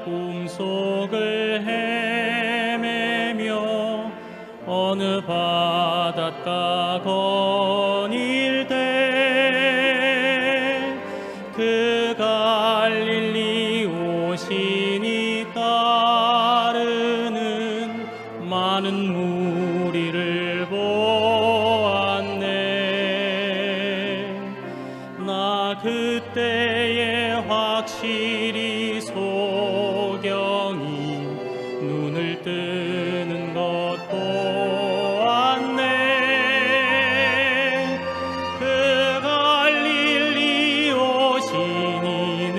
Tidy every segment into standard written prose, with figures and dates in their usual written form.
꿈속을 헤매며 어느 바닷가 거닐 때 그 갈릴리 오신이 따르는 많은 무리를 보았네. 나 그때에 확실히 소경이 눈을 뜨는 것 보았네. 그 갈릴리 오신 이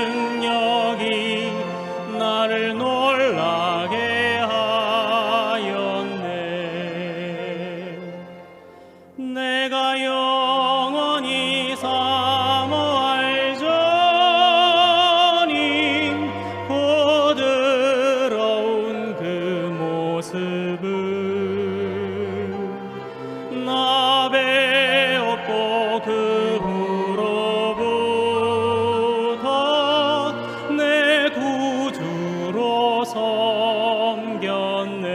능력이 나를 놀라게 하였네. 내가 영원히 사모할 주님 부드러운 그 모습을 나 배웠고 그 후로부터 내 구주로 섬겼네.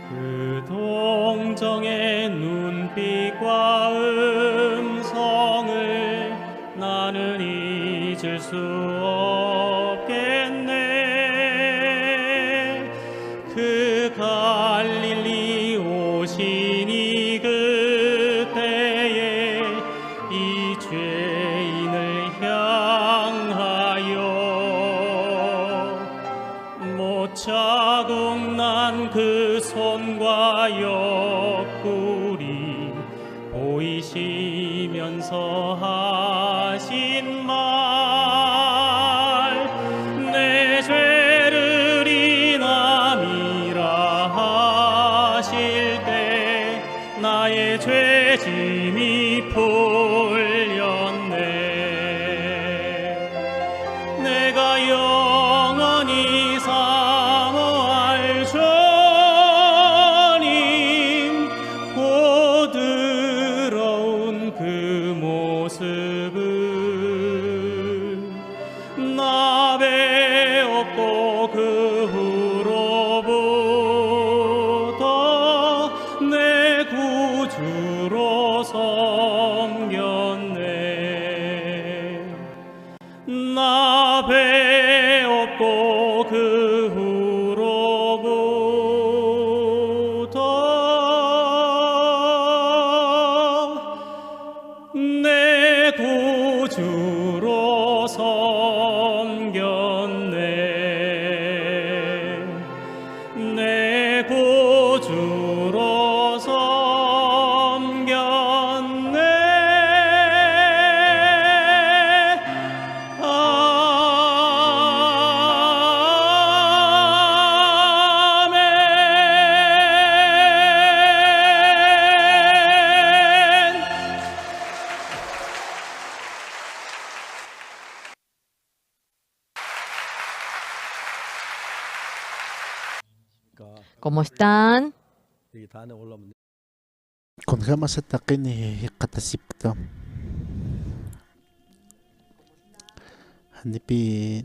그 동정의 눈빛과 음성을 나는 잊을 수 없겠네. 그 갈릴리 오시니 그때에 이 죄인을 향하여 못 자국 난 그 손과 옆구리 보이시면서 하신 말, 내 죄를 인함이라 하실 때 나의 죄짐이 풀렸네. 내가 영원히 사모할 주님 부드러운 그 모습을 나 배웠고 그 후로부터 내 구주로 섬겼네. 나 배웠고 그 후로부터 내 구주로 섬겼네. 내 구주로 섬겼네. 아멘. ¿Cómo están? Con jamás ataque ni katasipto. Hanipi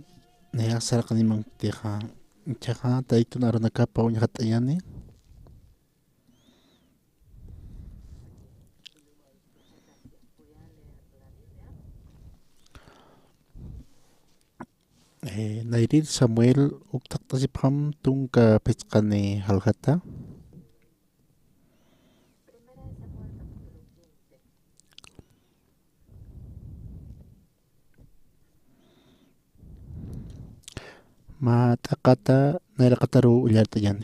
nayasar kanimang tiha. Tsaka tayo naroon nagkapaw niya katayan eh. Nairid Samuel uktak tasipam tung ka pechkane halgata. Matakata nairakataru ulyarta yan.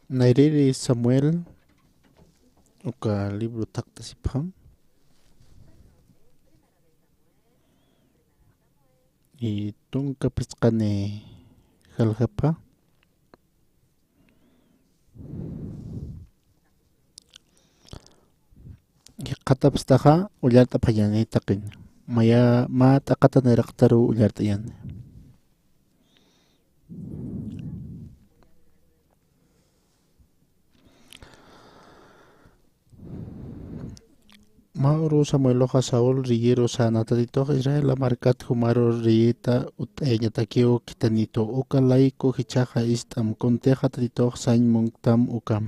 Nairiri Samuel uka libro takta sipam y tunka pisqani jalhapa qatapstaqa ullarta phayanita qin maya ma taqata niraqtaru ullarta yan Mauro Samueloja Saúl Riguero Sanatatito Israel Marcat Humaro Rieta Uteña Takio Kitanito Uka Laiko Hichaja Istam Conteja Tatito Sain Munktam Ukam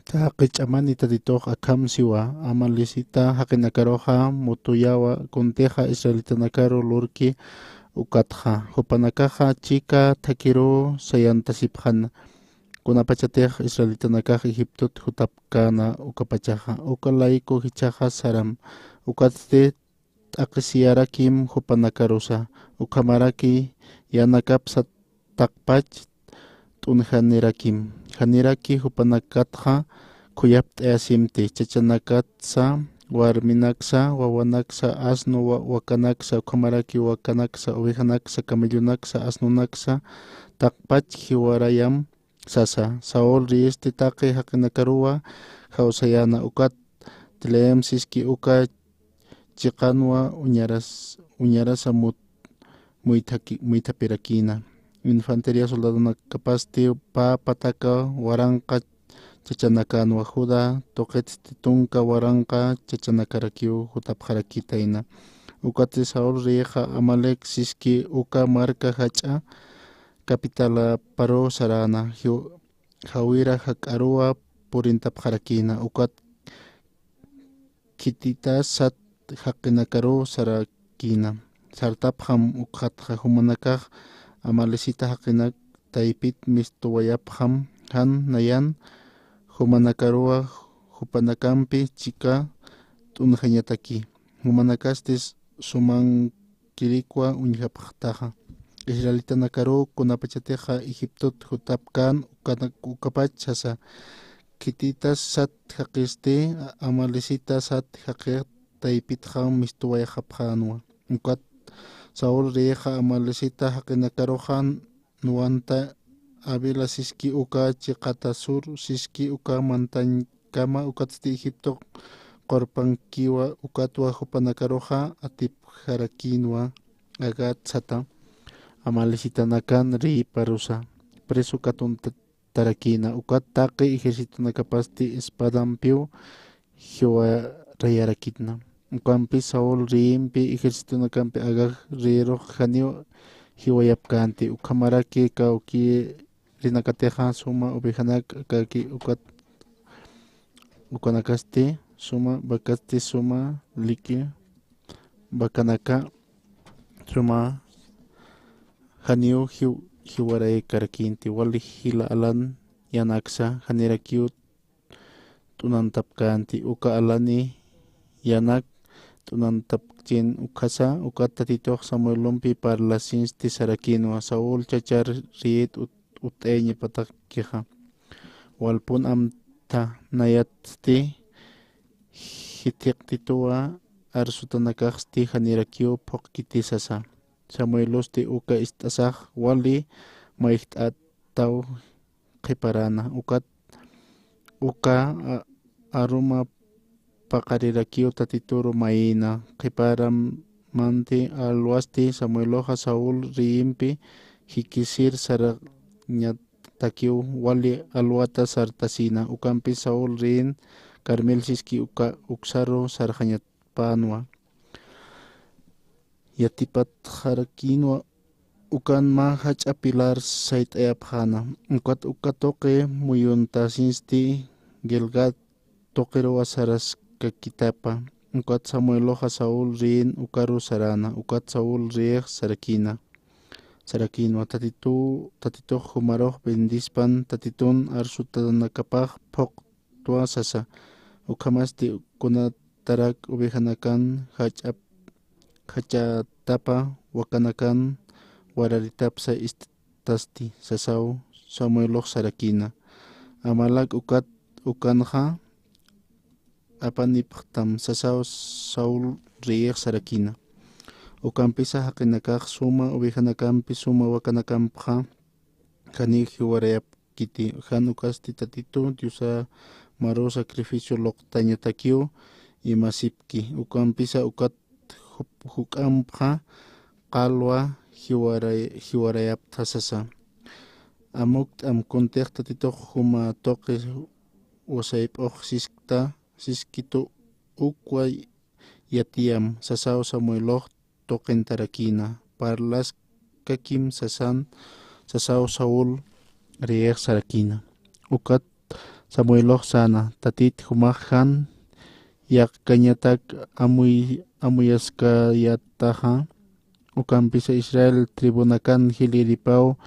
Takich Amani Tatito Akam Siwa Amalisita Hakinakaroja Mutuyawa Conteja Israelita Nakaro Lurki Ukatja Hupanakaja Chica Takiro Sayantasiphan Kunapachatej Israelita nakaj Egipto jutapkana ukapachaja ukalaiko hichaja saram ukatte akisiarakim jupanakarusa ukamaraki yanakapsa takpach tunjanirakim janiraki jupanakatja kuyapt easimti chachanakatsa warminaksa wawanaksa asno wakanaksa ukamaraki wakanaksa ovejanaksa camellonaksa asnunaksa takpach jiwarayam Sasa, Saul rieste take hakinakaruwa, hausayana ukat, tilem siski uka chikanwa uñarasa muitapirakina. Infantería soldado na capasti pa pataka waranka chachanakanwa juda, toket titunka waranka chachanakarakiu jutapjarakitaina. Ukate Saul rieja amalek siski uka marca hacha, Capitala paro sarana hawira hakarua purintapjarakina ukat kitita sat hakinakaru sarakina sartapham ukhat humanakaj amalesita hakinak taipit mistuwayapham han nayan humanakarua hupanakampi chika tunjanyataki humanakastis sumankirikwa uñapajtaja Israelita nakaru kunapachateja Egipto jutapkan ukapachasa kititas sat haqiste amalisita sat haqet taipitja mistuwayajapjanwa ukat Saul rieja amalisita haqinakarojan nuanta Avila siski uka chiqata sur siski uka mantankama ukatsti Egipto qorpankiwa ukatwa hupanakaroja atipjarakinwa agat sata Amalisitanakan ri parusa preso katun tarakina ukat taqi ejército nakapasti espadampiu hiwa rayarakitna ukampi Saul riimpi ejército nakampi agaj riro janio hiwayapkanti ukamaraki kauki rinakateja suma ovejanak kaki ukat ukanakasti suma bakasti suma liki bakanaka suma Hanio hiwaray karakinti wali hila alan yanaksa hanirakiut tunantapkanti uka alani yanak tunantapchin ukasa ukatatitoq Samuelompi parlasinsti sarakinwa Saul chachar riet uteñi patakija walpun amta nayatsti hitiqtituwa arsutanakaqsti hanirakiu phoqkitisasa Samuelosti uka istasaj wali maihtaw qiparana uka aruma paqarirakiu tatituru maina qiparam manti alwasti Samueloja Saul riimpi hikisir saraqñatakiu wali alwata sartasina ukampi Saul riin Carmel siski uka uksaru sarjañatpanwa Yatipat jarakinwa ukan ma hachapilar saitayapjana uka toque muyuntasinsti Gilgad toquero saras kakitapa ukat Samueloja Saul rin ukaru sarana ukat Saul riej sarakinwa tatito humaroj bendispan tatitun arsutanakapaj pok tua sasa ukamasti kunatarak ubejanakan Hachatapa wakanakan wararitapsa istasti sasau Samueloj sarakina amalak ukanja apaniptam sasau Saul rieg sarakina. Ukampisa hakinakaq suma ubihanakampi suma wakanakampa kanig hiwarayap kiti hanukasti tatito diusa maro sacrificio loqtañatakiu imasipki ukampisa ukat hukampa qalwa hiwarayap tasasa amuk amkunteq tatito huma toqi wasayp siskito ukway yatiam sasao samueloq toqen tarakina parlas kakim sasao Saul rieg sarakina ukat samueloq sana tatit humajan yak kañatak amuyaskayataja ukampisa Israel tribunakan hiliripao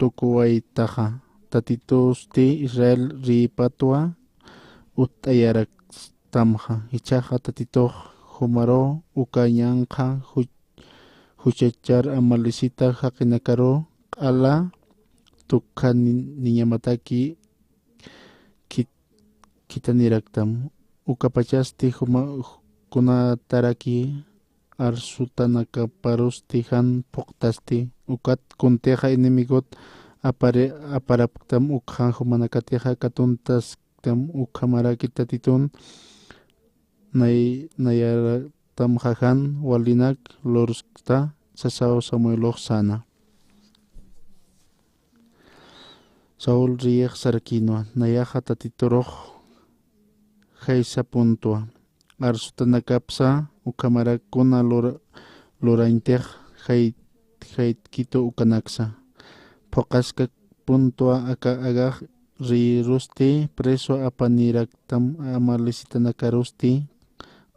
tukuwaytaja tatitusti Israel ripatwa utayarak tamja ichaja tatitoq humaro ukañanja huchachar amalisita haqinakaro q'ala tukaniñamataki kitaniraktam ukapachasti kunataraki arsutanakaparusti han poqtasti ukat kunteja enemigot aparaptam ukhan humanakateja katuntastam ukhamaraki tatitun nayaratam jajan walinak lorskta sasao Samueloq sana Saul rieg sarakino nayaja tatitoroq haysa puntua arsutanakapsa ukamarakuna loraintej haytkito ukanaksa phoqaska puntua agaj rirusti preso apaniraktam amalisitanacarusti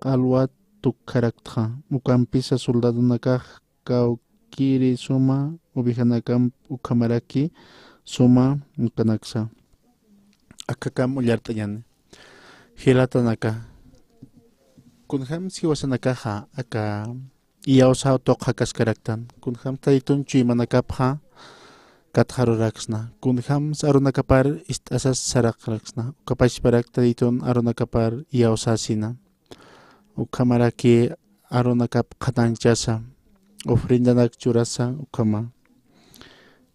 qalwa tukaraktja ukampisa soldadonakaj kawkiri suma ubijanakam ukamaraki suma ukanaksa akakam ullartañani hilatanaka kunjam siwasanakaja aka iyawsa toqa kaskaraktan kunjam taytunchu imanakapja katjaruraksna kunjam arunakapar ist'asas saraqraksna ukapachparak taytun arunakapar iyawsasina ukamaraki arunakap qhatanchasa ofrendanak churasa ukama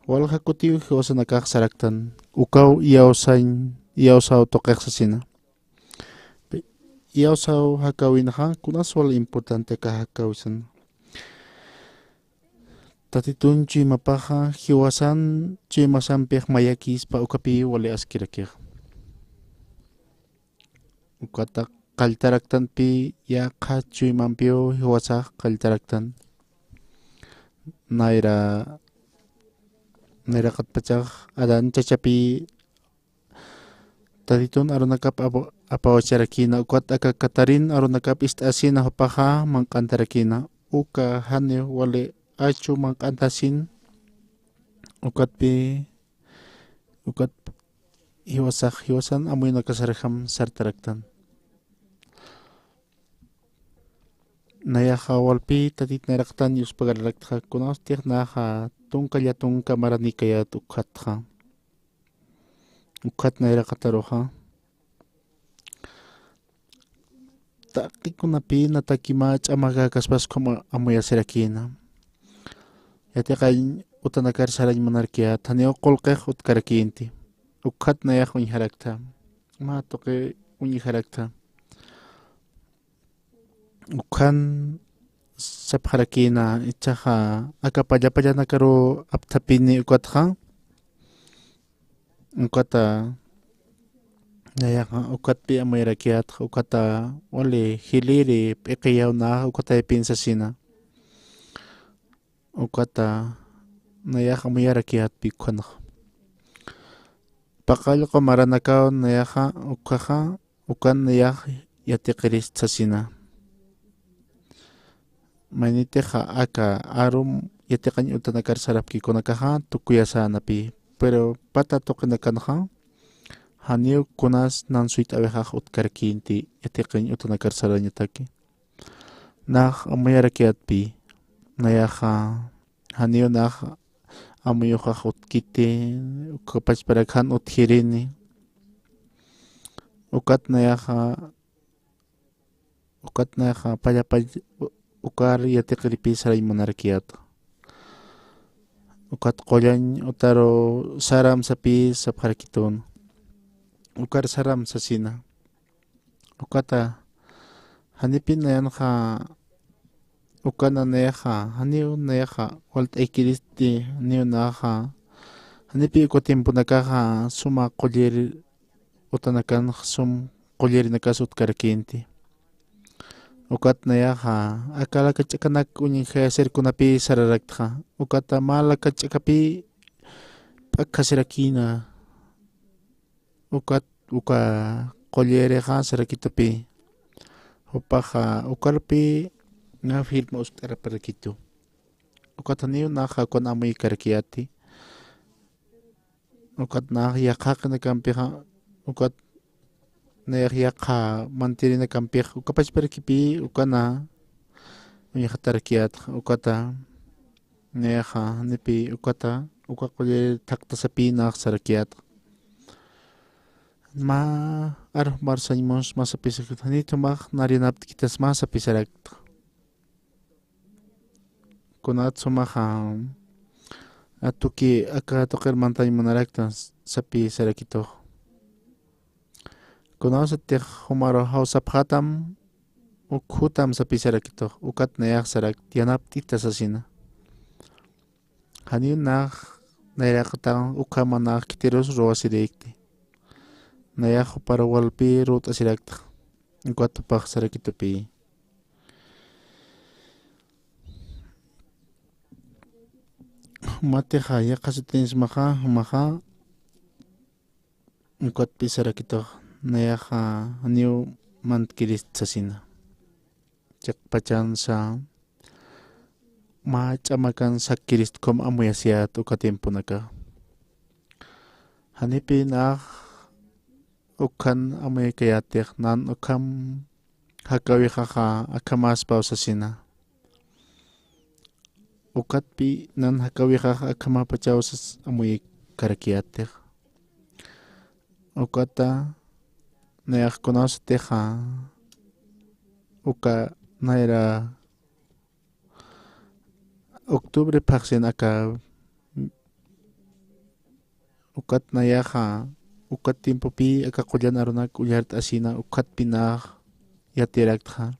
walqa kutiw hiwasanakaq saraktan ukaw iyawsaw toqeqsasina iyawsaw hakawinaqa kunas wala importante ka hakawisan tatitun chimapaja hiwasan chimasanpiq mayakispa ukapi wali askirakiq ukata qalltaraktanpi yaqa chuymanpiu hiwasaq qalltaraktan nayra qatpachaq adan chachapi tatitun arunakap apawacharakina ukat aka katarin arunakap ist'asina hupaqa manqantarakina uka hani wali achu manqantasin ukat hiwasan amuyunakasarajam sartaraktan nayaja walpi tatit nayraqtan yuspagaraktaja kunastiq naja tunka maranikayat ukatja ukat nayraqataroja taqikunapi natakima ch'amaga kaspas como amuyasirakina yatiqay utanakar sarañ monarquía thaneo qolqeq utkarakinti ukat nayaq uñharakta ma toqi uñiharakta ukhan sapharakina ichaja akapallapallanakaru apthapini ukatja ukata nayaqa ukatpi amuyarakiatqa ukata wali hiliri p'iqiyawna ukata pinsasina ukata nayaqa amuyarakiatpi ukhanaq paqallqa maranakaw nayaqa ukaja ukan nayaq yatiqiristasina maniteja aka arum yatiqañ utanakar sarapkikunakaja tukuyasanapi pero pata toqinakanaja haniu kunas nansuyta abejaq utkarkinti yatiqañ utanakar sarañataki naj amuyarakiatpi nayaqa haniu naj amuyuqaq utkiti ukapachparakhan uthirini ukat nayaqa ukat na ka ukar yatikripi saray monarkiat. Ukat kolyan utaro saram sapi sa parakitun. Ukar saram sa sina. Ukata hanipin na yan ka ukana na yaka haniw na yaka walt ekilisti haniw na ka hanipi ko timpo nakaka suma kolyeri utanakan sum kolyeri nakasut karakinti. Ukat na yaka akala kachakanak unying khaser kunapi sararakta. Ukata mala kachakapi pagkasirakina. Ukat uka kolyeri ka sarakitapi. Upaka ukarpi nga film ustara parakitu. Ukat haniw na ka kon amoy karakiati. Ukat na yakak na kampiha ukat na yaka mantiri na kampih ukapas parakipi ukana unya katarakiat ukata na yaka nipi ukata ukakule takta sapi na sarakiat ma arh marsanimos masapisakit hanito mak narinap kitas masapisarak kunat sumaham atuki akatokir mantay manaraktan sapi sarakito. Kunaw sa tik humaro hausap hatam ukhutam sapi sarakito ukat nayak sarak tiyanap tita sa sina. Hanin nak nairakatang ukamanak kitiros roa sirikti. Nayak para walpi rut asirakta ukat tupak sarakito pi. Mati kaya kasutinis maka ukat pi sarakito nayaka aniw mantkiris sa sina. Tsak pacan sa machamakan sa kirist kom amuyasya to katimpo naka. Hanipin ukan amuy kayatik nan ukam hakawi kaka akamas pao sa sina. Ukat pi nan hakawi kaka akamapachaw sa amuy karakiyatik. Ukata nayak kunas teha uka naira Oktubre paksin aka ukat nayaka ukat timpo pi aka kulyan arunak ulyart asina ukat pinak yatirak ha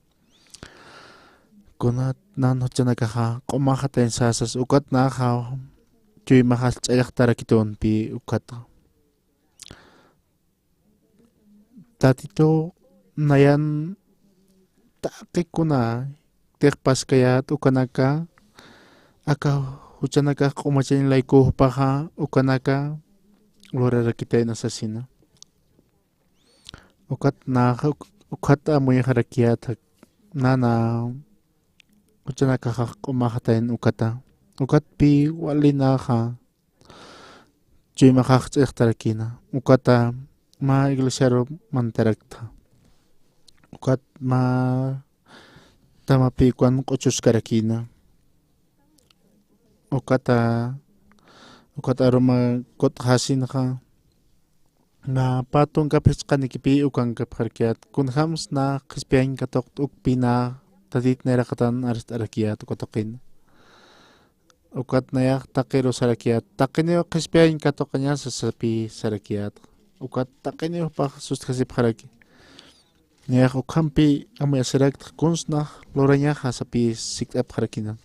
kunat nan hochanaka ha kumakatayin sasas ukat naka chuy mahal tsayak tarakiton pi ukat tatito nayan takik kuna tekpas kayat ukanaka aka huchanaka kumachayin layko paha ukanaka lora rakitay na sasina ukat na ukat amoy harakiat nana huchanaka kumakatayin ukata ukat pi wali naka chuy makakatsayak tarakina ukata ma iglesyaro mantarakta ukat ma tamapi kwan kochus karakina ukata aroma kot hasin ka na patong kapis kanikipi ukang kapkarkiat kun hams na kispiahin katok ukpi na tadit na rakatan arast arakiat ukotokin ukat na yak takiro sarakiat takin yung kispiahin katok kanya sa sapi sarakiat ukat takin yung pa sustkasip haraki niyak ukampi amoy asirak kuns na loranya ha sapi siktap harakinan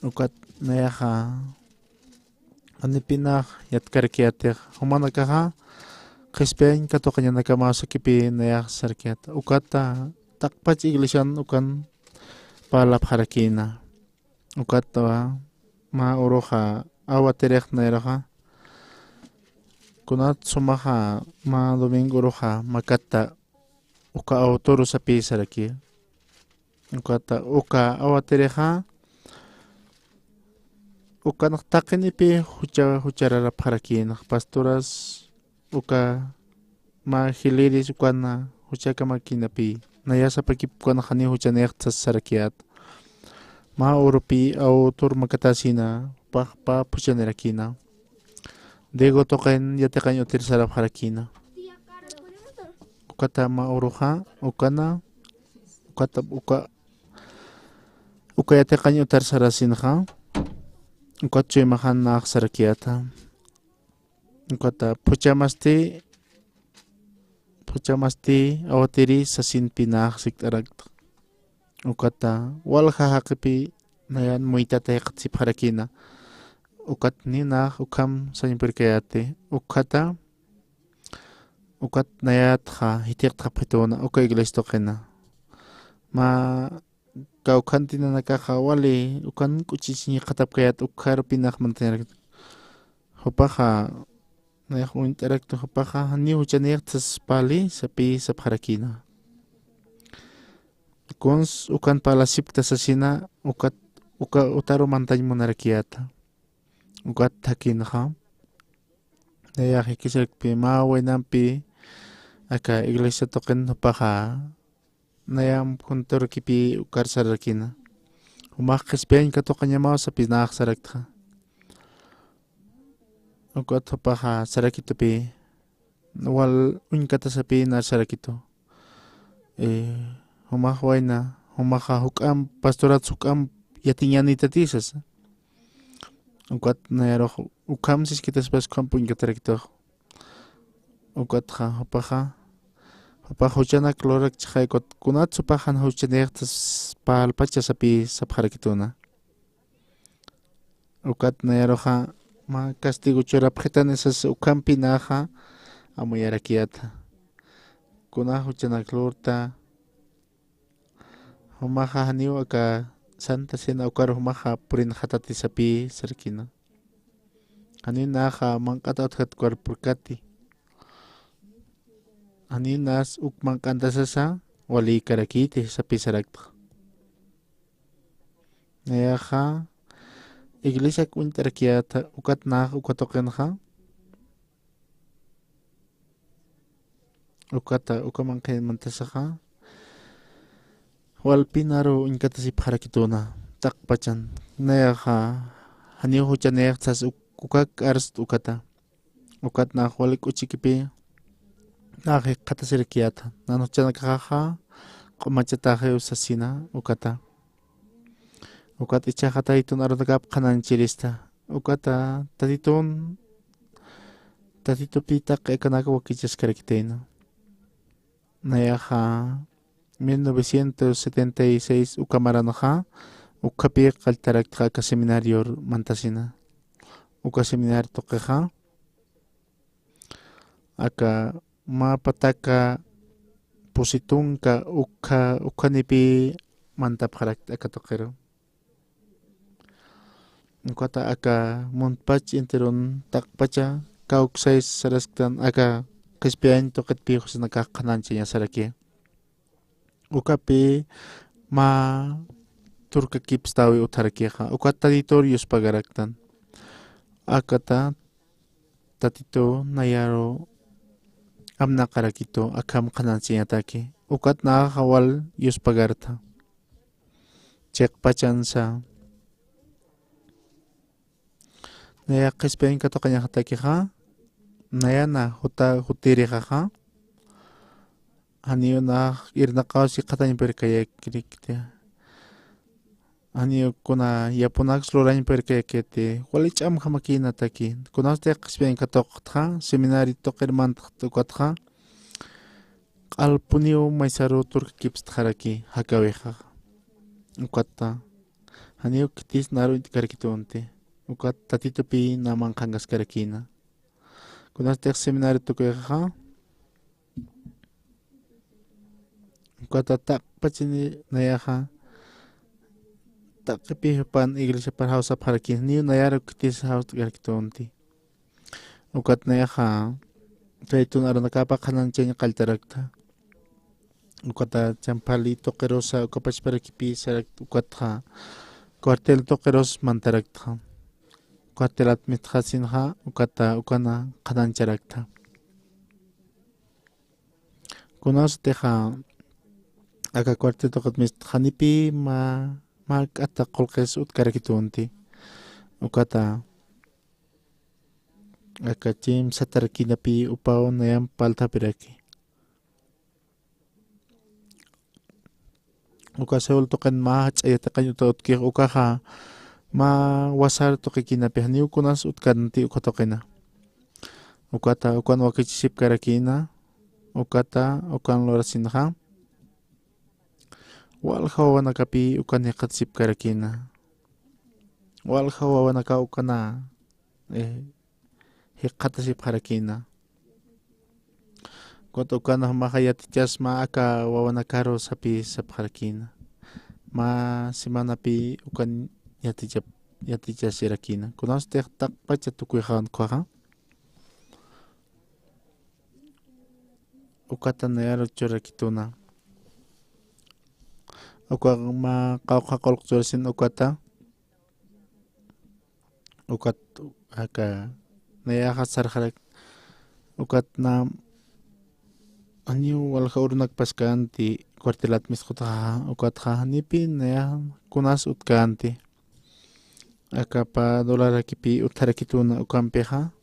ukat nayak ha anipina yat karakiatek humanaka ha kispiahin katok kanya nakamasakipi nayak sarakiat ukat takpat iglesian ukan palap harakina ukat mauro ha awaterek na ha kunat sumaha ma domingo roja makata uka autoro sa pisaraki ukata uka awatereha uka naktakin ipi huchara paraki nak pastoras uka ma hiliris uka na huchaka makinapi nayasa pakip uka nakani huchanek sa sarakiat ma urupi autor makatasina pa puchanerakina Dego token ya te kaño ter sarap harakina. ukata mauruja ukana ukata ukayate qañi utar sarasinja ukat chuymajan naq sarakiata ukata puchamasti awatiri sasinpi naq siktarakta ukata walja haqipi nayan muitata yaqtsipharakina ukat ninaq ukam sañpirkayate ukata ukat nayatja hitiqta qhituna uka iglesia toqina ma kawkhantina nakaja wali ukan kuchichini qatapkayat ukharpi naq mantanak hupaja nayaq uintarakta hupaja ni huchaniyaqtas pali sapi sapharakina kons ukan palasipta sasina uka utaru mantañ munarakiyata ukat thakinja nayaq hikisakpi ma waynampi aka iglesia toqin hupaja nayam juntorkipi ukar sarakina umaq qhispiyayña toqañamawa sapi naq saraktja ukat hupaja sarakitupi wal uñkata sapi nar sarakito umaq wayna umaqa huk'am pastorat huk'am yatiñanita tisas ukat nayaruq ukam siskitaspas kampu uñkatarakituq ukatja hupaja huchana klorak chaqaykut kunata supajan huchaniyaqtas palpacha sapi sapharakituna ukat nayaruqa ma castigo churapqitanesas ukampi naqa amuyarakiyata kuna huchana klorta humaqa haniw aka Santa Cena ukar humaqa purin hatati sapi sarkina hanin naqa manqata utqat kuarpurkati haninas ukman kantasasa wali karakiti sapi sarakta nayaqa iglesia kuintarakiyata ukat naq ukatoqinqa ukaman qhaymantasaqa walpinaru uñkata sipharakituna taqpachan nayaqa haniw huchaniyaqtas ukak arst ukata ukat naq wali k'uchikipi naq qatasirikiyata nanuchanakaqa q'umachataqa usasina ukata ukat ichaqa tatitun arunakap qananchirista ukata tatitupita qe'kanaka wakichaskarikitayna nayaqa 1976 ukamaranaqa ukapi qaltaraktaqa aka seminario mantasina uka seminario toqiqa aka mapataka pusitunka ukanipi mantapqarakta aka toqiro ukata aka montpach enteron taqpacha kawksay sarasqtan aka qhispiyayña toqitpi husanaka qananchiña saraki ukapi ma turka kipstawi utarakiqa ukata tatitorios pagaraktan akata tatito nayaru amnaqarakito akam qananchiñataki ukat naqa wal yuspagarta cheqpachansa naya qhispiyayña toqañaqtakiqa nayana hutiriqaqa haniw naq irnaqawsi qatañpirkayakirikta haniw kuna yapunaqa slurañpirkayakiti wali ch'amqa makinataki kunasta qhispiyayña toqtqa seminario toqirmanta ukatqa q'alpuniw maysaru turka kipstaraki hakawiqa ukata haniw kitis naru karkitunti ukat tatitupi naman qanqaskarakina kunasta seminario tukuyqa ukata taqpachini nayaqa taqipi hupan iglesia parhawsa pharaki niw nayaru kitis haws karkitunti ukat nayaqa taytun arunakapa qananchiña qaltarakta ukata champali toqirosa ukapachparakipi sarak ukatqa cuartel toqiros mantarakta cuartel administracinqa ukata ukana qanancharakta kunastiqa aka cuartel toqatmisqanipi ma k'ata qullqis utqarakitunti ukata aka chimsa tarakinapi upaw nayam paltapiraki uka sewol token ma chayata kanyuta utkik ukaha ma wasar tokikina pihni ukunas utkanti uka tokena ukata ukan wakichisip karakina ukata ukan lorasinha walha wawanakapi ukan yakatsip karakina walha wawanaka ukana hiqatasip karakina Kuat ukana mahayati chasma aka wawanakaro sapi sapharakina ma semana pi ukan yati chasirakina kunas tek tak pacha tukuyhan kwaha ukata nayaro chorakituna uka ma qawqa qolq chorasin ukata ukat aka nayaha sarharak ukat na Aniu walha urunak paskanti cuartelat misqutaqa uqatqa nipi naya kunas utkanti akapa dolarakipi utharakituna ukanpiqa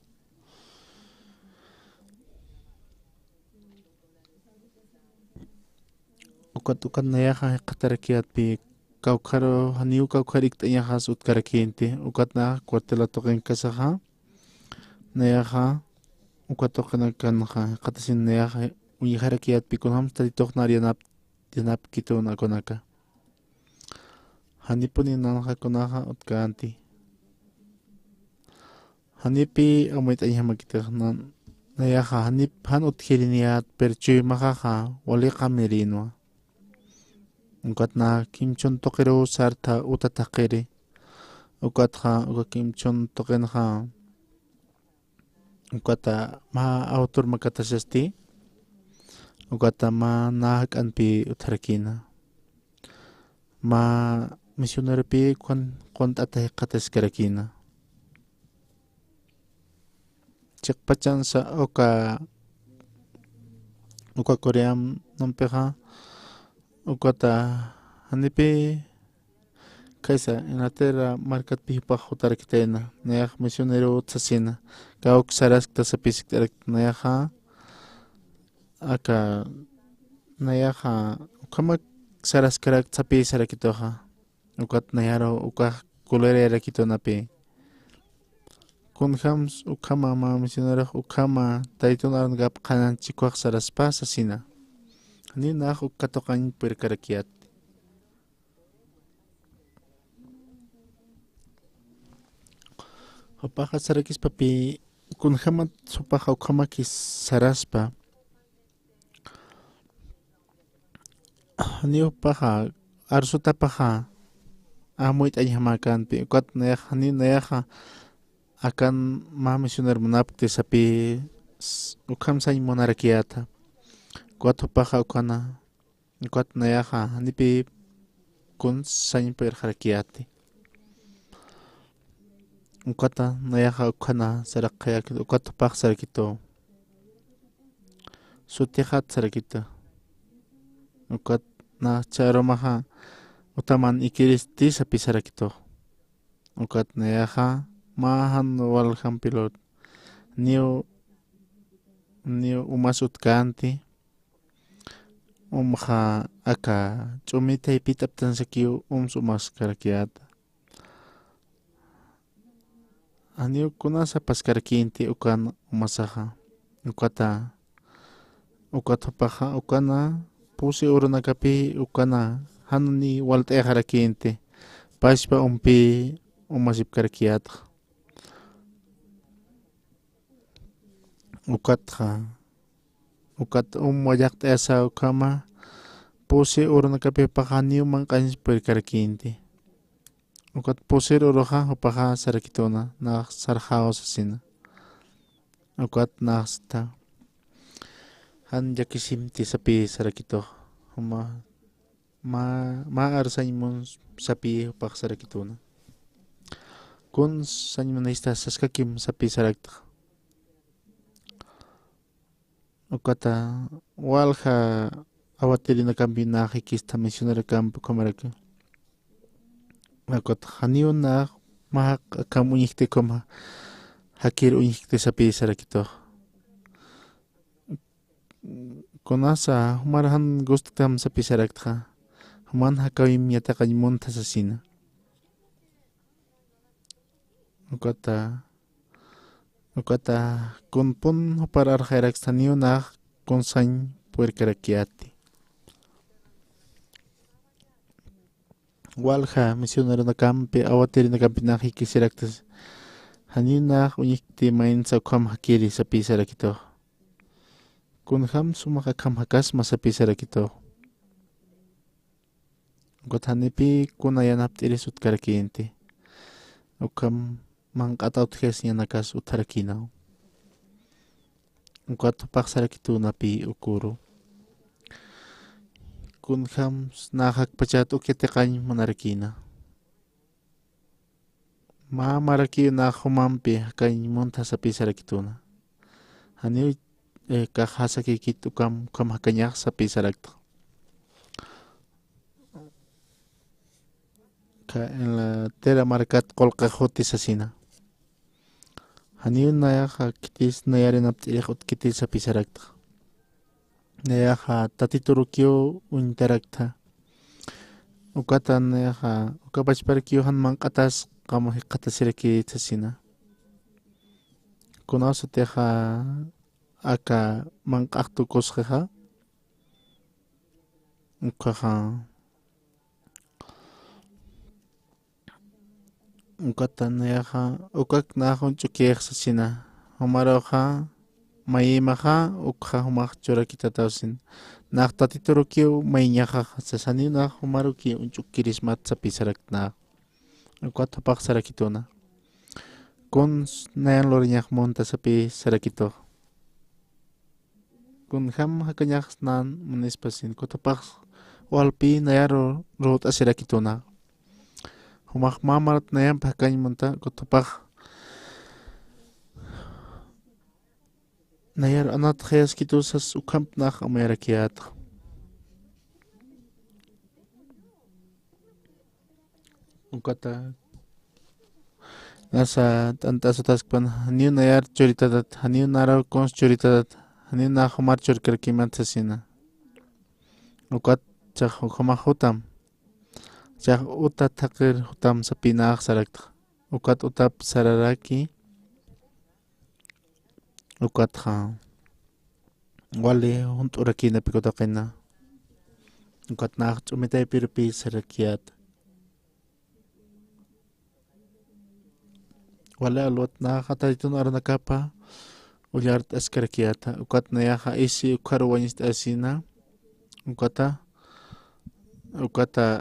ukan nayaqa qatarakiatpi kawqaro aniu kawqarik t'añaqas utkarakinti uqatna cuartelat toqen kasaqa nayaqa uqatoqena kanqa qatasin nayaqa Uñiharakiat pikunam taditoq yanap kituna kunaka. Hanipuni nanja kunaja utkanti. Hanipi amuit ayhamakita nan nayaha hanip han utkiriniat perchui mahaja waliqa merino. Ukatna kimchon tokero sarta utatakere. Ukatha uka kimchon tokenha. Ukata ma autor makatasesti. Ukata ma nahak anpi utharakina ma misioner pi kon atay kates karakina cek pacan sa uka koream nampeha ukata hanipi kaisa inatera markat pi pa utarakitena nayak misionero utsasina kauk saras tasapis nayaha aka nayaha ukama saras karak sapi sarakitoha ukat nayaro uka kulere rakito napi kunhams ukama ma misionero ukama taitunar gap kanan chikuak saras pa sasina ni nah ukatokan perkarakiat Hopaha sarakis papi kunhamat sopaha ukama kis saraspa Niu paha arsuta paha amuit ayhamakan pi ukat nayaha ni nayaha akan ma misioner munapti sapi ukam say monarakiata kuat paha ukana kuat nayaha nipi kun say perharakiati ukata nayaha ukana sarakaya ukat paha sarakito sutihat sarakito ukat na charomaha utaman ikiristi sapi sarakito ukat nayaha mahan walham pilot niu umasut kanti umha aka chumita ipitap tansakiu sumas karakiata aniu kunasa paskarakinti ukan umasaha ukata ukatopaha ukana pusi urunakapi ukana hanuni walte harakinti paspa umpi umasip karakiat ukat wayak esa ukama pusi urunakapi pakaniu mangkanis perkarakinti ukat pusi uruha upaha sarakitona na sarhao sasina ukat nasta han yakisimti sapi sarakito ma arsaimon sapi pak sarakitona kun sanimon ista saskakim sapi sarakta ukata walha awatirina kampi na hikista misionera kampo kamaraka ukat hanion na mahak kamunikte koma hakir unikte sapi sarakito Kunasa humarahan gusto tam sa pisarakta Human hakawim yataqañ montas asina. Ukata kunpun para arjeraxtaniu na konsañ puerkarakiati. Walha misionero na kampe awatiri na kampe na hikisiraktas. Hanin na unikti main sa kam hakiri sa pisara kito. Kun ham sumaka kam hakas masa pisara kito. Got hanipi kunayan haptiri sut karakiente. Ukam mangkataut kesnya nakas utarakinaw. Got paksara kito napi ukuro. Kun ham nakakpachat ukitekan manarakina. Maraki na humampi kay monta sa pisara kituna. Hani kahasa kikitu kam hakanyak sa pisara kito. Ka en la tera markat kolka hoti sa sina. Hani naya ha kitis nayari naptirik ut kitis sa pisara kito. Naya ha tatiturukyo untarakta. Ukatan naya ha ukapachparikyo han mangkatas kamo hikatasiriki tasina. Kunaso teha aka mangkaktu koskeha. Ukaha ukatan nayaha ukak nahon chukiyek sasina. Humaroha mayemaha ukha humak chura kita tausin. Naktatirukyo mayinyaha sasani na humaruki unchukirismat sa pisarak na. Kuat hapak sarakito na. Kun nayan lorinyak monta sapi sarakito. Kun ham hakanyak nan munispasin. Kuat hapak walpi nayaro root asirakito na. Humak mamarat nayan pakany monta. Kuat hapak nayar anat khayas kito sas ukamp nak amayarakiat. Ukata nasa tanta sotaspan haniu nayar choritadat haniu naraw kons choritadat haniu na humar chorkarkiman sasina. Ukat chak huma hutam chak utat takir hutam sa pinak sarakta. Ukat utap sararaki ukat ha wali hunt urakina pikotakina. Ukat na umitay pirpi sarakiat. Wala alwat na katalitun aranakapa ulyart askarakiata. Ukat na yaha isi ukarwanis asina. Ukata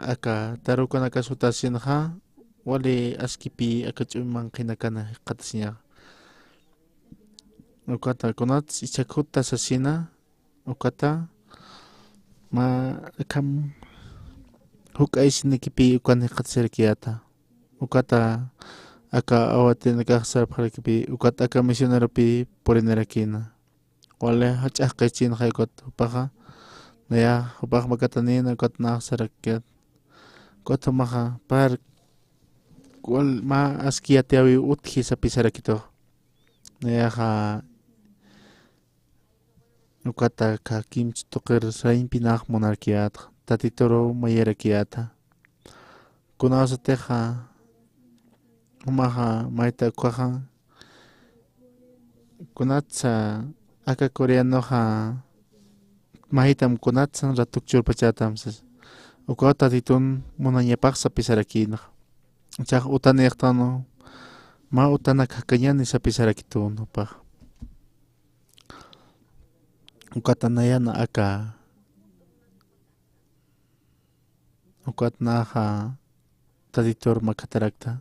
aka tarukan akasutasin ha wali askipi akachumang kinakana katasinya. Ukata kunat ichakuta sasina. Ukata ma kam huk aisin nikipi ukan katsarakiata. Ukata aka awatin nakaksar parikipi ukat aka misionero pi porinakina. Wala hachak kachin haykot upaka naya upak magatanin ukat nakaksarakiat. Kot maka par wal ma askiatiawi uthi sa pisarakito. Naya ha ukata ka kimch tokir sain pinak monarkiat tatitoro mayarakiata. Kunasa teha umaha maita kwaha kunatsa aka koreano ha mahitam kunatsan ratuk churpachatam sas ukata titun munanyapak sa pisarakin chak utanektano ma utanak hakanyani sa pisarakitun upah ukata nayana aka ukat naha tatitor makatarakta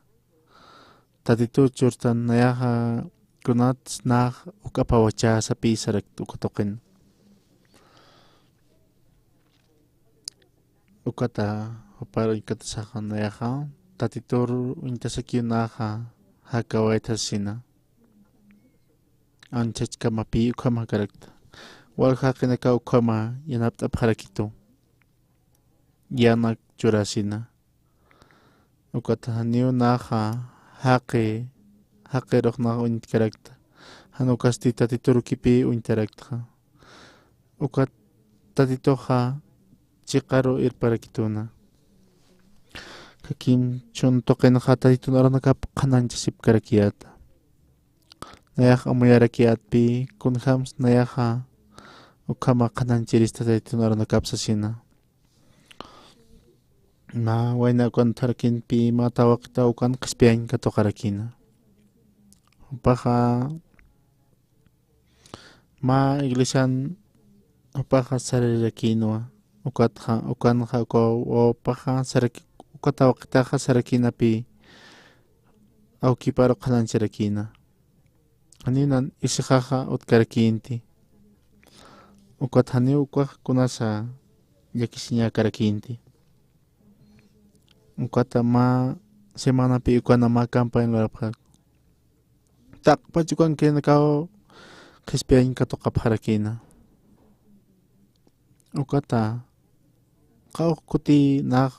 tatitu churtan nayaha kunat nah ukapawacha sa pisarak ukatokin. Ukata upara ikatasakan nayaha tatitur untasakyo naha hakawaitasina. Anchach kamapi ukama karakta. Walha kinaka ukama yanaptap harakito. Yanak churasina. Ukata haniu naha hake rok na unit karakta. Hanukas ti tatituru kipi unitarakta. Ukat tatitoha chikaro ir para kituna. Hakim chuntoqen hatariton aranakap qananchasip karakiyata. Nayak amayarakiatpi kunhams nayaha ukama qananchirista tariton aranakap sasina. Ma wayna kon tarakinpi ma tawaqta ukan qispian katoqarakina. Upaqa ma iglesian upaqa sarirakinwa ukanja upaqa ukatawaqtaqa sarakinapi awkiparo qananchirakina. Haninan isiqaqa utkarakinti. Ukat hani ukaq kunasa llakisiña karakinti. Ukata ma semanapi ukana ma campaña larapqa. Taqpachukan kenakao qispian katoqapharakina. Ukata qawq kuti naq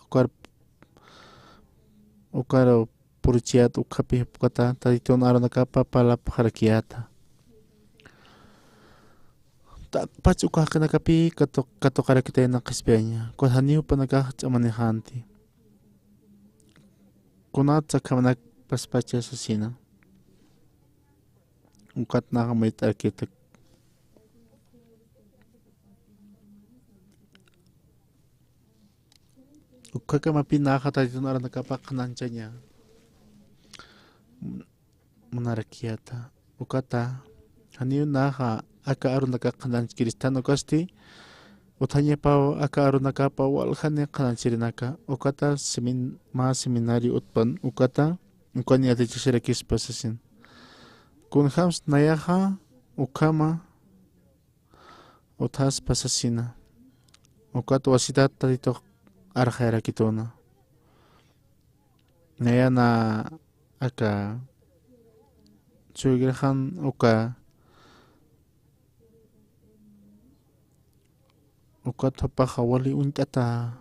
ukaro purchiat ukapi ukata tariton aranakapa palapharakiyata. Taqpach ukaqkinakapi katoqarakitayna qispiaña. Kuhaniu panakaq ch'amanijanti. Kunata kamanak paspacha sasina. Ukat naqa may t'arkitak. Ukaka mapinaqa tariton aranakapa qananchaña. Munarakiyata. Ukata haniu naqa aka arunaka qananchikiristano kasti. Uthañepa aka arunakapa waljane qananchirinaka. Ukata seminario utpan ukata ukani atichashirakispa sasin. Kunhams nayaha ukama uthas pasasina. Ukata wasita tarito arjairakituna. Nayana aka suigrahan ukata paqa wali unt'ata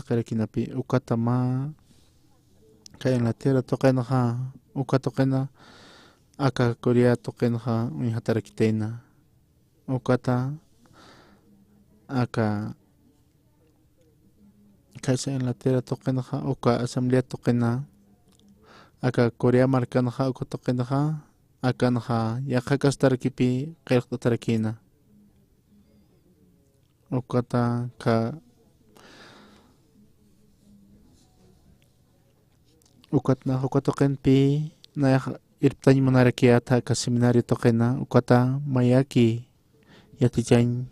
qarakinapi ukata ma kay en la tierra toqenaqa uka toqena aka Corea toqenaqa unhatarakitayna ukata aka kaysa en la tierra toqenaqa uka asamblea toqena aka Corea markanaqa uka toqenaqa akanaqa yaqa kastarkipi qillq'utarakina ukata ukatna ukatoqenpi nayaqa irptañ munarakiyata ka seminario toqena ukata mayaki yatichañ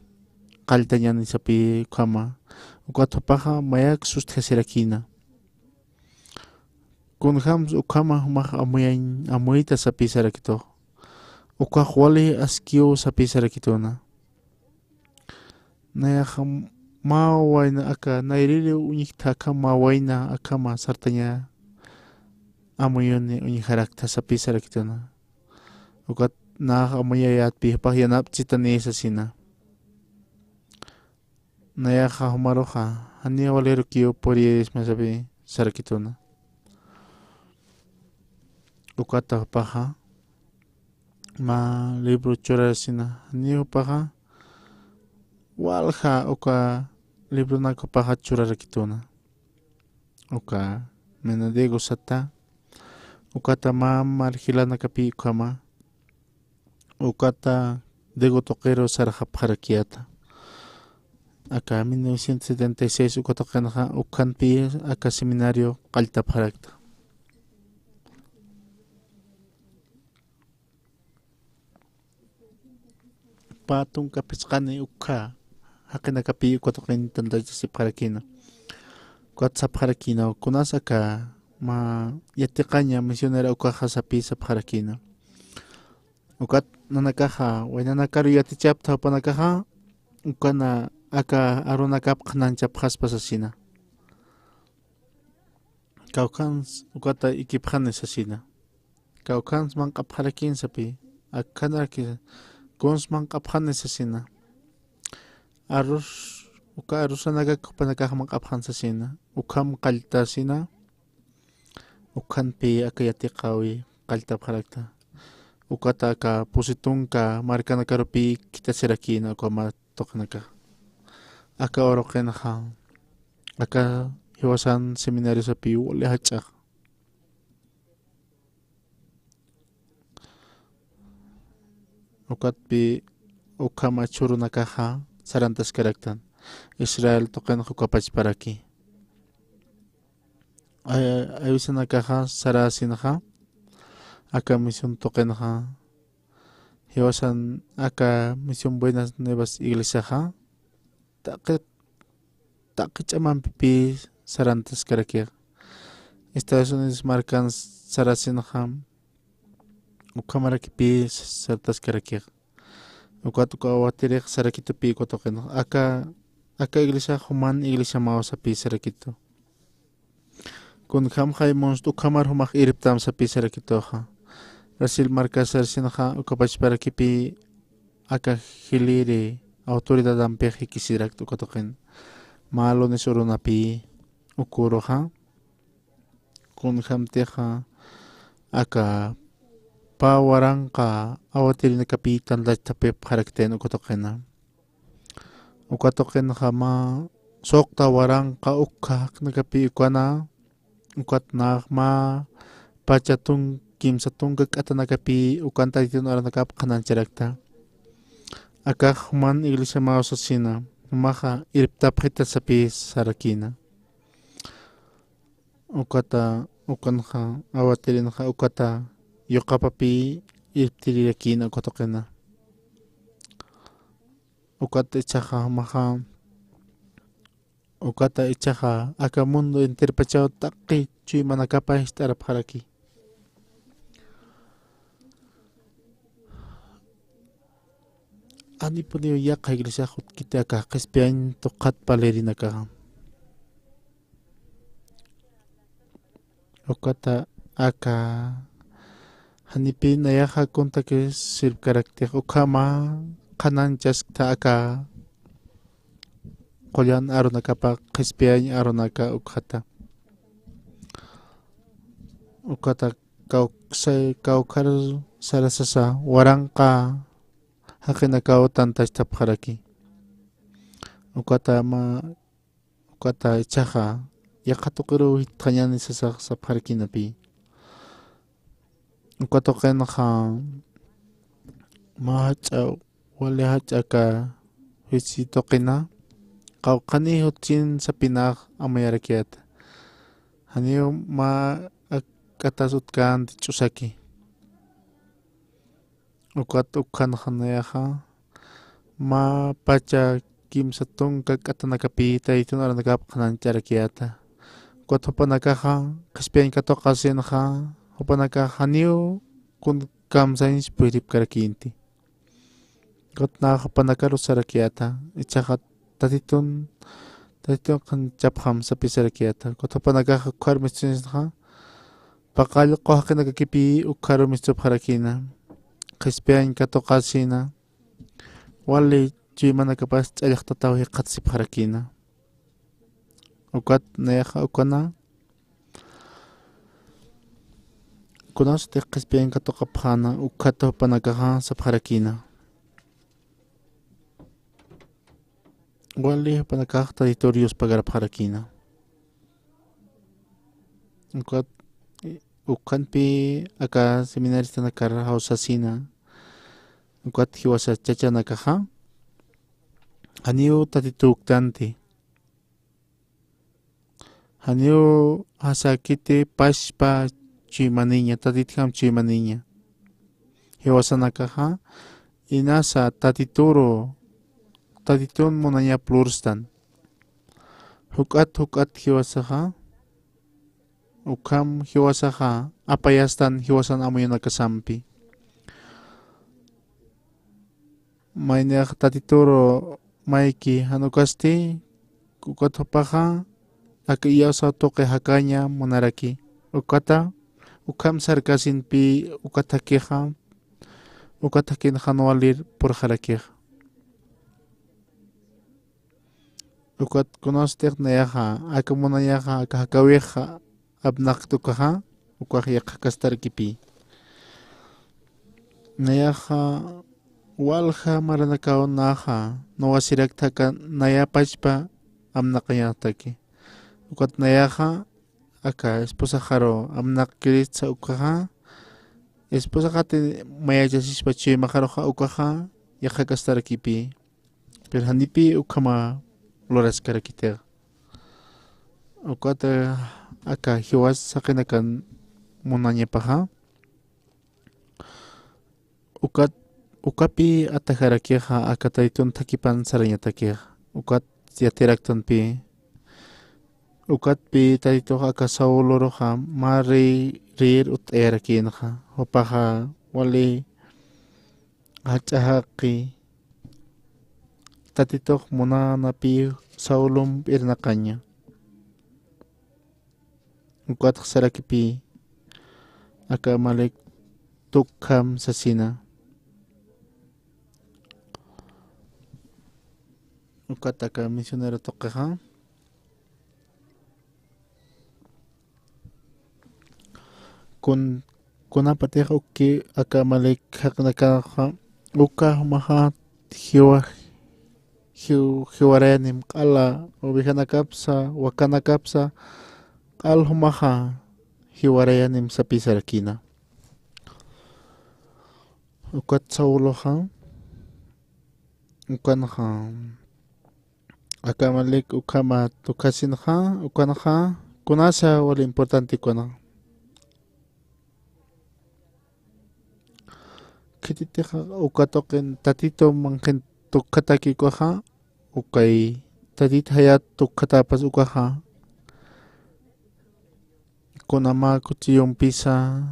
qaltañani sapi kama ukatapaqa mayak sustihasirakina kunhams ukama humaq amuyta sapisarakito ukaq wali askiu sapisarakituna nayaqa mawayna aka nayriri uñiqta mawayna akama sartaña amuyuni uñiqarakta sapisarakituna ukat naqa amuyayatpi paqyanapchita nisasina nayaqa humaruqa hania walirukiu puririsma sapi sarakituna ukata paqa ma libro churasina hania paqa walja uka libro nako paqa churarakituna uka Menadiego sata ukata ma margilanakapi ukama ukata Diego Toquero sarjapharakiyata aka 1976 ukatoqenaqa ukanpi aka seminario qalltapharakta patun kapisqani ukha haqinakapi ukatoqen tantachasipharakina ukatsapharakina kunasaka ma yatiqaña misionera ukaqa sapisapharakina ukat nanakaqa waynanakaru yatichapta upanakaqa ukana aka arunakap qananchapqaspa sasina kawkans ukata ikipqani sasina kawkans manqapqarakin sapi akanaki kons manqapqani sasina arroz uka arrosanaka kupanakaqa manqapqan sasina ukam qalltasina ukanpi aka yatiqawi qalltapqarakta ukata aka pusitunka markanakarupi kitasirakina ukama toqnaka aka oroqenaqa Aka hiwasan seminario sapi wali hachak. Ukat pi ukama churu nakaha sarantas karaktan. Israel token hukapach paraki. Ayusa nakaha sarasinaha. Aka misión token ha. Hiwasan aka misión Buenas Nuevas Iglesia ha. Takich aman pipi sarantas karakir. Estados Unidos marcan sarasinaha. Ukamara kipi sartas karakir. Ukat awatirek sarakito pi kotoken. Aka iglesia human iglesia mau sapi sarakito. Kun ham haimons ukamar humak iriptam sapi sarakito ha. Rasil marca sarsinaha ukapach para kipi aka hiliri autoridad ampeji kisirak tu kotoken. Malo ni surunapi ukuro ha. Kun ham teha aka pawarang ka awatiri na kapitan la tapep karakten ukotokena. Ukatoken hama sokta warang ka ukak na kapi ukana ukat na ma pachatung kim satung kata na kapi ukanta itin orang nakap kanan cerakta. Akak human iglesia mau sasina maha iriptap kita sapi sarakina. Ukata ukanha awatiri na ukata yokapapi irtirirakina kotokena. Ukata ichaha maha ukata ichaha aka mundo interpachao taki chui manakapa estarap haraki. Ani punio yak iglesia hut kita aka kespian tokat palerina ka. Ukata aka hanipi nayaha konta ke sirp karakter ukama kanan jaskta aka kolyan aronaka pa kespian aronaka ukata kaukar sarasasa warang ka hakina kau tantas tapharaki ukata ichaha yakatukuru hitanyani sasa sapharaki napi ukatoken ha mahachau wale hachaka hisi tokena kau kani hutin sa pinak amayarakiat haniyo ma katasutkan tichusaki ukan hanayaha ma pacha kim satung katanakapi taitun aranakap kanan charakiata ukat hopanakaha kaspian katokasin ha hopanaka haniyo kun kam sains puirip karakinti kot na hopanaka rusarakiata ichahat tatitun kan chapham sa pisarakiata kot hopanaka khar misins ha pakal ko hakina kakipi ukharo mistup harakina kaspian katokasina wali chimana kapas chayakta tawi qatsip harakina ukat nayaha ukana kunas te kaspian katokapana ukato panagaha sa harakina wali panagah territorios pagarap harakina ukan pi aka seminarista nakara hausasina ukat hiwasa chacha nakaha haniu tatituktanti haniu hasakite paspa chimaninya tatitham chimaninya hiwasa nakaha inasa tatitun monanya plurstan hukat hiwasaha ukam hiwasaha apayastan hiwasan amuyo nakasampi mainyak tatituro maiki hanukasti ukat hopaha akiyasa toke hakanya monaraki ukam sarkasin pi ukatakin hanwalir por harakih ukat kunostek nayaha akamonayaha akahakaweha abnak tukaha ukahyak kastar kipi nayaha walha maranakaw naha nawasirak taka nayapachpa amnakayataki ukat nayaha aka esposa jaro amnak kirit sa ukaha esposa kate mayajasis pachi makaroha ukaha yakakastara kipi pero hanipi ukama loras karakiter ukat aka hiwas sakinakan munanya paha ukapi atajarakiha akataitun takipan saranya takir ukat yatiraktan pi ukat pi tarito aka sauloroha mari rir ut erakinha hopaha wali hachahaki tatitok muna napi saulum irnakanya ukat sarakipi aka malik tukham sasina ukat aka misionero tokaha kun apateh uki aka malik haknakaha uka maha hiwarenim kala ubihanakapsa wakanakapsa kal humaha hiwarenim sa pisarakina ukat sauloha ukanha aka malik ukama tukasinha ukanha kunasa wala importante kuna kititeha ukatoken tatito mangken tukataki koha ukay tatit hayat tukatapas ukaha kunama kuchiyong pisa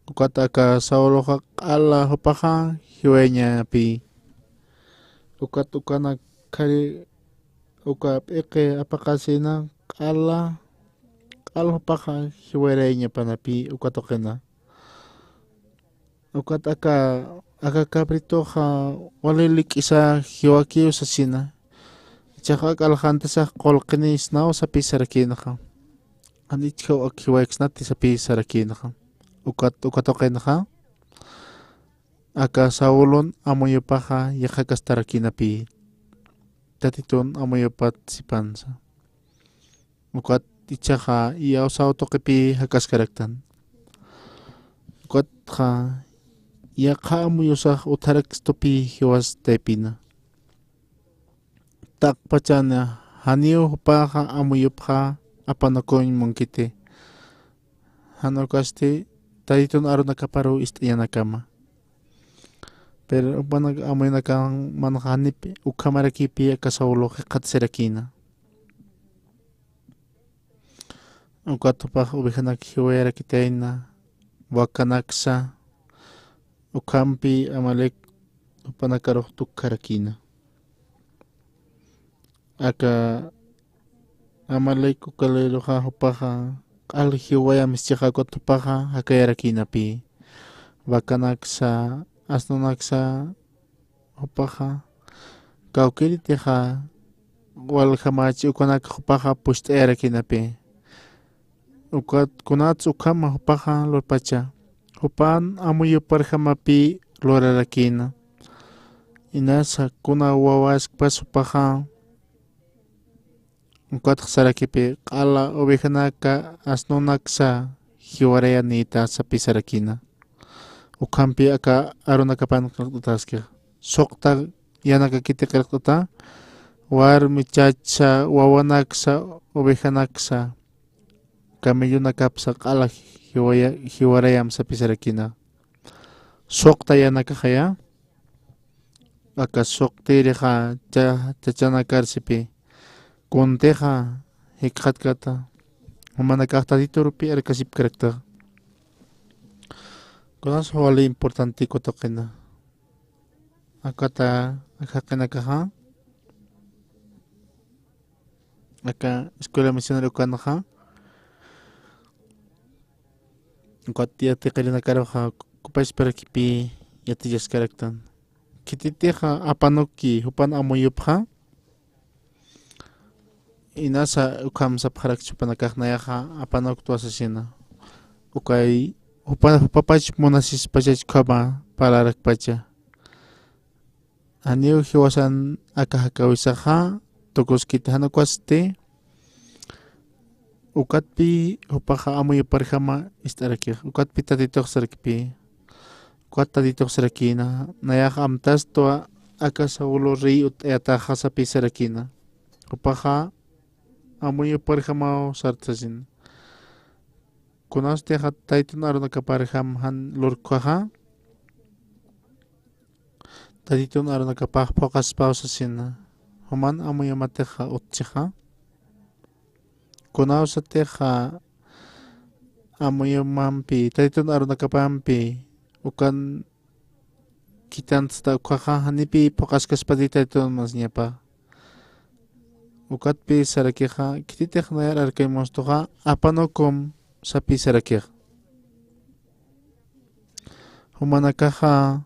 ukataka sauloha ala hopaha hiwenya pi ukat ukana kari ukap eke apakasina kala hopaha hiwerenya panapi ukatokena ukat aka kaprito ha walilik isa hiwaki usasina tsaka kalahanta sa kolkinis na sa pisarakina ka anit ko ak hiwaks nati sa pisarakina ka ukatoken ka aka saulon amoyo pa ka yakakastarakina pi tatiton amoyo pat si pansa ukat itsaka iaw sa autokepi hakas karaktan ukat ka yaka amoyosa utarak stopi hiwas tepina tak pachana haniyo pa ka amoyo pa apanakoin mongkite hanokaste taditon aro nakaparo istayana kama pero upanag amoy nakang manhanip ukamarakipi kasaulo katserakina ukatopa ubihanak hiwera kitaina wakanaksa ukampi amalek upanakaroh tukarakina aka amalek ukaleloha hopaha al hiwaya mischakakot tupaha hakayarakina pi wakanaksa asnonaksa hopaha kaukiriteha wal hamachi ukanak hopaha pusteyarakina pi ukat kunats ukama hopaha lorpacha hupan amuyo parhamapi lorarakina inasa kuna wawas pasupaha ukat sarakipi ala ovejanaka asnonaksa hiwarayanita sa pisarakina ukampi aka aronakapan kakutaske sokta yanakakiti kaktuta war michacha wawanaksa ovejanaksa kamelyo nakapsa ala hiwarayam sa pisarakina sokta yanakakaya aka soktireha chachanakarsipi konteja hikatkata humanakakta ditorupi arkasip karakter kunas wala importante kotokena akata akakanakaha aka escuela misionero kanaha Kuat yate kalina karoha kupais para kipi yate jas karaktan. Kititeha apanoki hupan amoyupha inasa ukam sa parak chupanakak nayaha apanok tu asasina. Ukai hupapach monasis pachach kama palarak pacha. Aniu hiwasan akahakawisaha tokos kitahano kwaste ukatpi upaqa amuyu parjama istaraki ukatpi tatitoq sarkipi ukat tatitoq sarakina nayak amtas toa aka saulo ri utayata hasapi sarakina upaqa amuyu parjama sartasin kunaste hat taitun arunaka parjam han lurkwaha tatitun arunaka paqpaqas pausasina human amuyu mateja utchiha kunausatteqa amuyummanpi tatitun arunakapampi ukan kitantasta ukhaqa hanipi paqaskaspati tatitun masñapa ukatpi sarakiqa kititiq nayar arkaymustuqa apanukum sapi sarakiq humanakaqa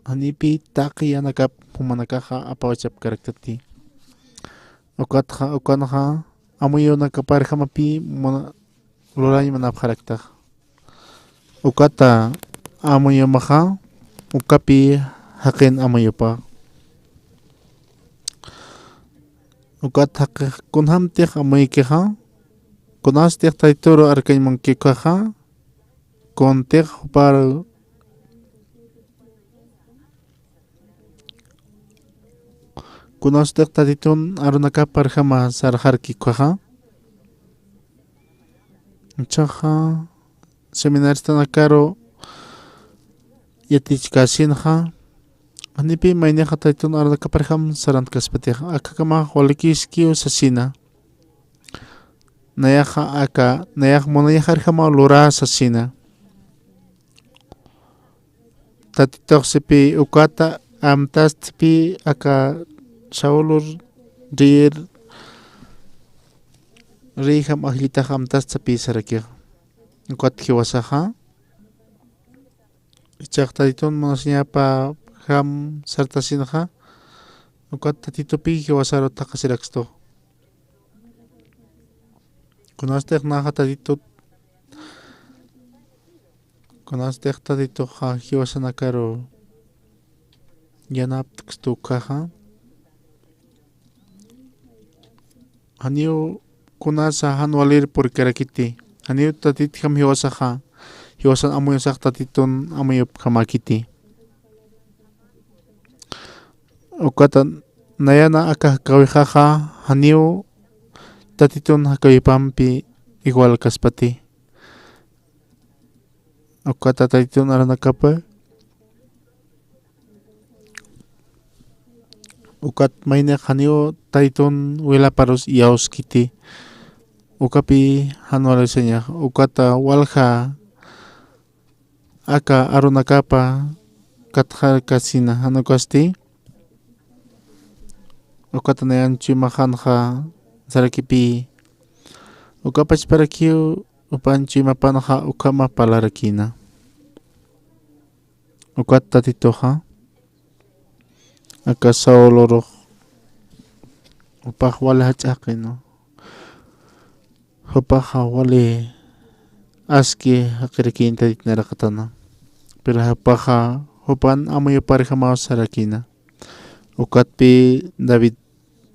hanipi taqiyanakap humanakaqa apawachap karaktati ukanaqa amuyunaka parjamapi lurani manapqaraktaq ukata amuyumaqa ukapi haqin amuyupa ukat haqiq kunhamtiq amuykiqa kunastiq tayturu arkaymunkikuqa kuntiq hupar kunastiq tatitun arunaka parjama sarjarkikuqa chaqa seminaristana karo yatichkasinqa hanipi mayniqa tatitun arunaka parjam sarantkaspatik akakamaq walikiskiu sasina nayaqa aka nayak munayajarjama lura sasina tatitoqsipi ukata amtastipi aka Saulur rir riham ahlita amtastapi sarakik ukat hiwasaqa ichaq tatitun munasñapa ham sartasinqa ukat tatitupi hiwasaro taqasiraksito kunastiq naqa tatituqa hiwasanakaro yanaptiqstu kaqa haniu kunasa hanwalir purkarakiti haniu tatitjam hiwasaqa hiwasan amuyusaq tatitun amuyup hamakiti ukata nayana aka kawijaqa haniu tatitun hakawipampi igual kaspati ukata tatitun aranakapa ukat mayne haniu tatitun wilaparus yauskiti ukapi hanwalisañaq ukata walja aka arunakapa katjarkasina hanukasti ukata nayanchu imaqanja sarakipi ukapach parakiu upanchu imapanaqa ukama palarakina ukat tatituqa aka sauluruq upaq wali hach'aqino hupaqa wali aski haqirikin tatitnaraqatana pero hupaqa hupan amuyu parjamaw sarakina ukatpi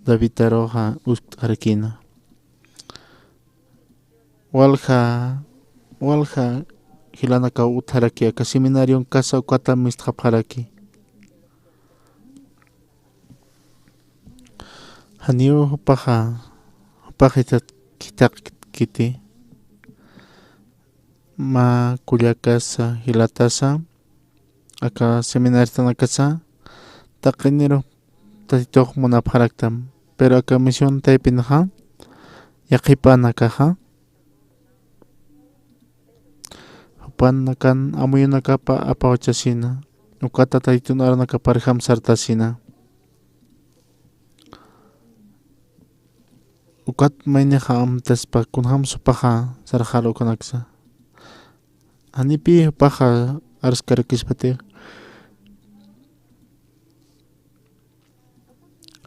Davidaroqa usqarikina walja hilanaka utharaki aka seminarion kasa ukata mistqapharaki haniu hupaqa kitaqkiti ma kullakasa hilatasa aka seminaristana kasa taqiniro tatitoq munapharaktam pero aka misión taypinaqa yaqipanakaqa hupanakan amuyunakapa apawachasina ukata tatitun aranaka parjam sartasina ukat mayniqa amtaspa kunham supaqa sarjalo kunaksa hanipi hupaqa arskarikishpatiq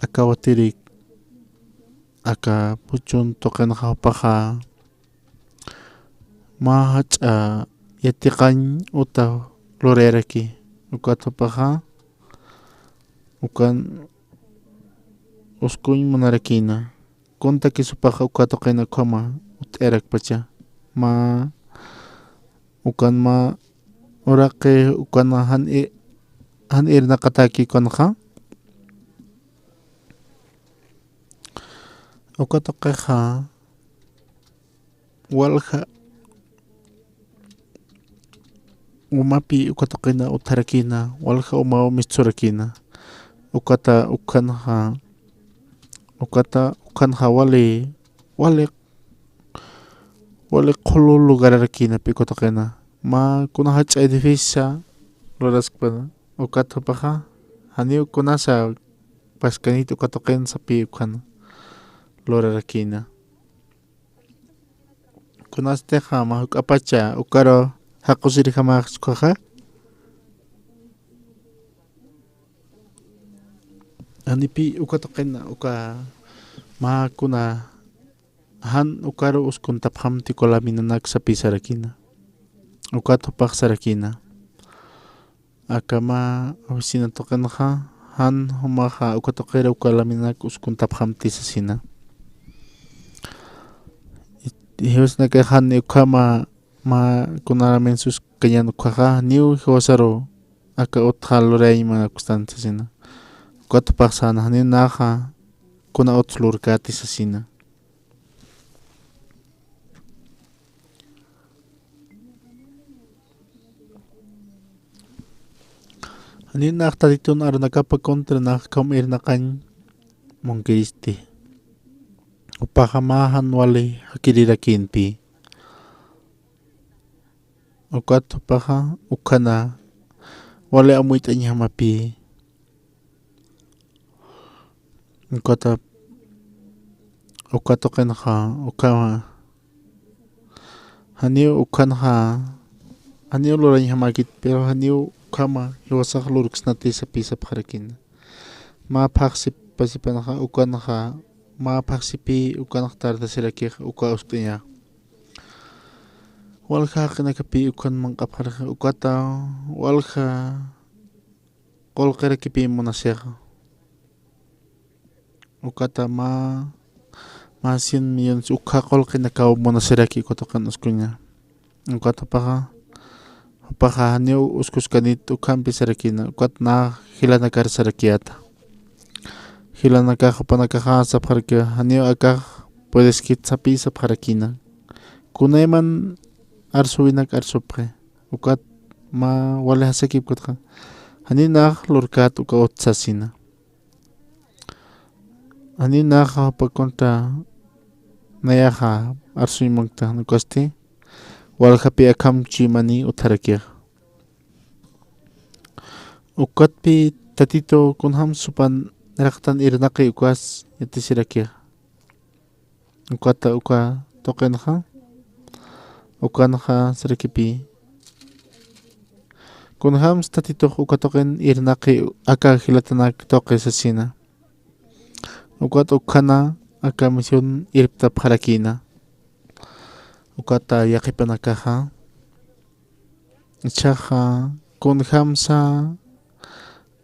aka watirik aka puchun toqinaqa hupaqa ma hach'a yatiqañ uta lureraki ukat hupaqa ukan uskuñ munarakina kunta kisupaqa uqata qina qama ut'erak pacha ma ukan ma uraqi ukana han irna qataki konqa uqata qiqa walha umapi uqata qina utarakina walha uma misturakina ukata ukanha wale qhulu lugarakina piqata qina ma kunaqa ch'ay difícil ruraskpana ukata paqa hani kunasa paskanita ukata qina sapi ukana lurarakina kunasteqa ma huk'apacha ukaro haqusiri hamaqchqaqa hanipi ukata qina uka ma kuna han ukaro uskun taphamti kolaminanak sapi sarakina ukata paq sarakina akama oficina toqanqa han humaqa ukata qira ukalaminanak uskun taphamti sasina hiwasnaka han ukama ma kunaramen sus kañanu qaqa niu hiwasaro aka utqalurayma kustan sasina ukata paq sana hani naqa kuna utlurkati sasina hani naqtatitun arunakapa kontra naqkam irnaqan monkiristi upaqamahan wale hakirirakinpi ukata paqa ukana wale amuitañamapi ukata qinqa ukama haniu ukanqa haniu lurañamakit pero haniu ukama hiwasaq lurksnati sapisa paqarakina ma phaqsi pasipanaqa ukanqa ma phaqsipi ukanaq tardasirakiqa uka ust'uña walha qinakapi ukanman qapqarqa ukata walha qolqirakipi munasiqa ukata ma 100 millones ukha qolqinakaw munasiraki kutoqan uskuña ukata paqa haniu uskuskanit ukhampi sarakina ukat na hilanakar sarakiyata hilanakaq panakaqa sapqarka haniu akaq puedes kit sapi sapqarakina kunayman arsuwinak arsupqe ukat ma wale hasakip kutqa haninaq lurkat uka utsasina haninaq pakonta nayaqa arsuymanqa nukaste walhapi akhamchi mani utarakiq ukatpi tatito kunham supan raqtan irnaqi ukas yatisirakiq ukata uka toqinqa ukanqa sirakipi kunham tatito uka toqin irnaqi aka hilatanak toqi sasina ukat ukana aka misión irpta pqarakina ukata yaqipanakaqa ichaqa kunhamsa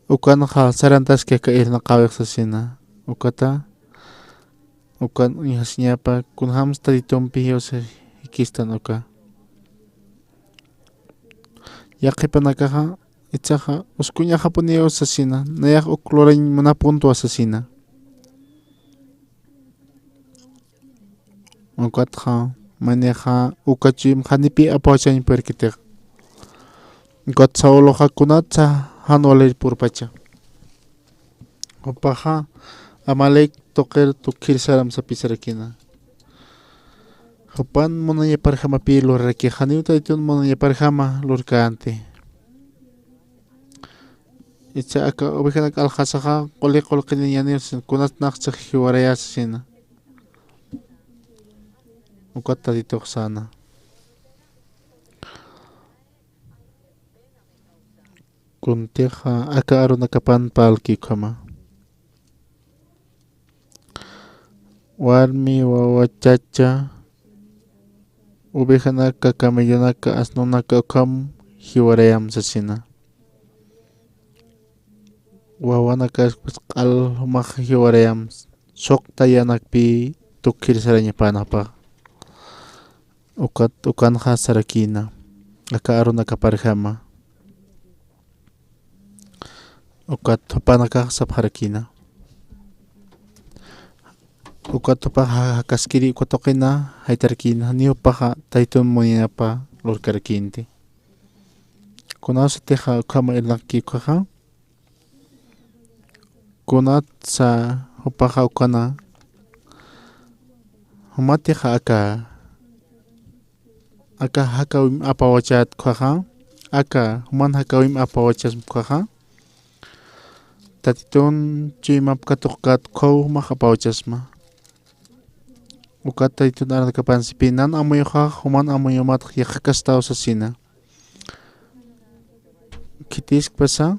ukanqa sarantaska ka irnaqawiq sasina ukata ukan ihasñapa kunhams tatitumpi hiwasa hikistan uka yaqipanakaqa ichaqa uskuñaqa puniyo sasina nayaq uklurañ munapuntu asasina ukatqa maneja ukachim hanipi apachañ perkitiq ukat sawloqa kunatsa hanwalay purpacha upaqa amalek toqir tukir saram sapisarakina hupan munañaparjamapi luraraki haniu taytun munañaparjama lurkante icha aka ovejanak aljasaqa qolqiniñanisin kunatnaqcha hiwarayasasina ukata ditoqsana kuntiqa aka arunakapan palki kama warmi wawa chacha ovejanaka camellonaka asnunaka ukam hiwarayam sasina wawanaka q'al humaq hiwarayam suqta yanakpi tukir saranya panapa ukan ha sarakina aka aruna kaparjama ukat panaka sapharakina ukat pa kaskiri kotokina haitarkina ni upaha taitun moya pa lorkarkinti kunas teha kama elaki kaha kunat sa upaha ukana humateha aka hakawim apawachat kaha aka human hakawim apawachas kaha tatitun chimap katukat kow makapawachasma ukat tatitun aran kapansipinan amoyoha human amoyomat yakakastaw sa sina kitisk pasa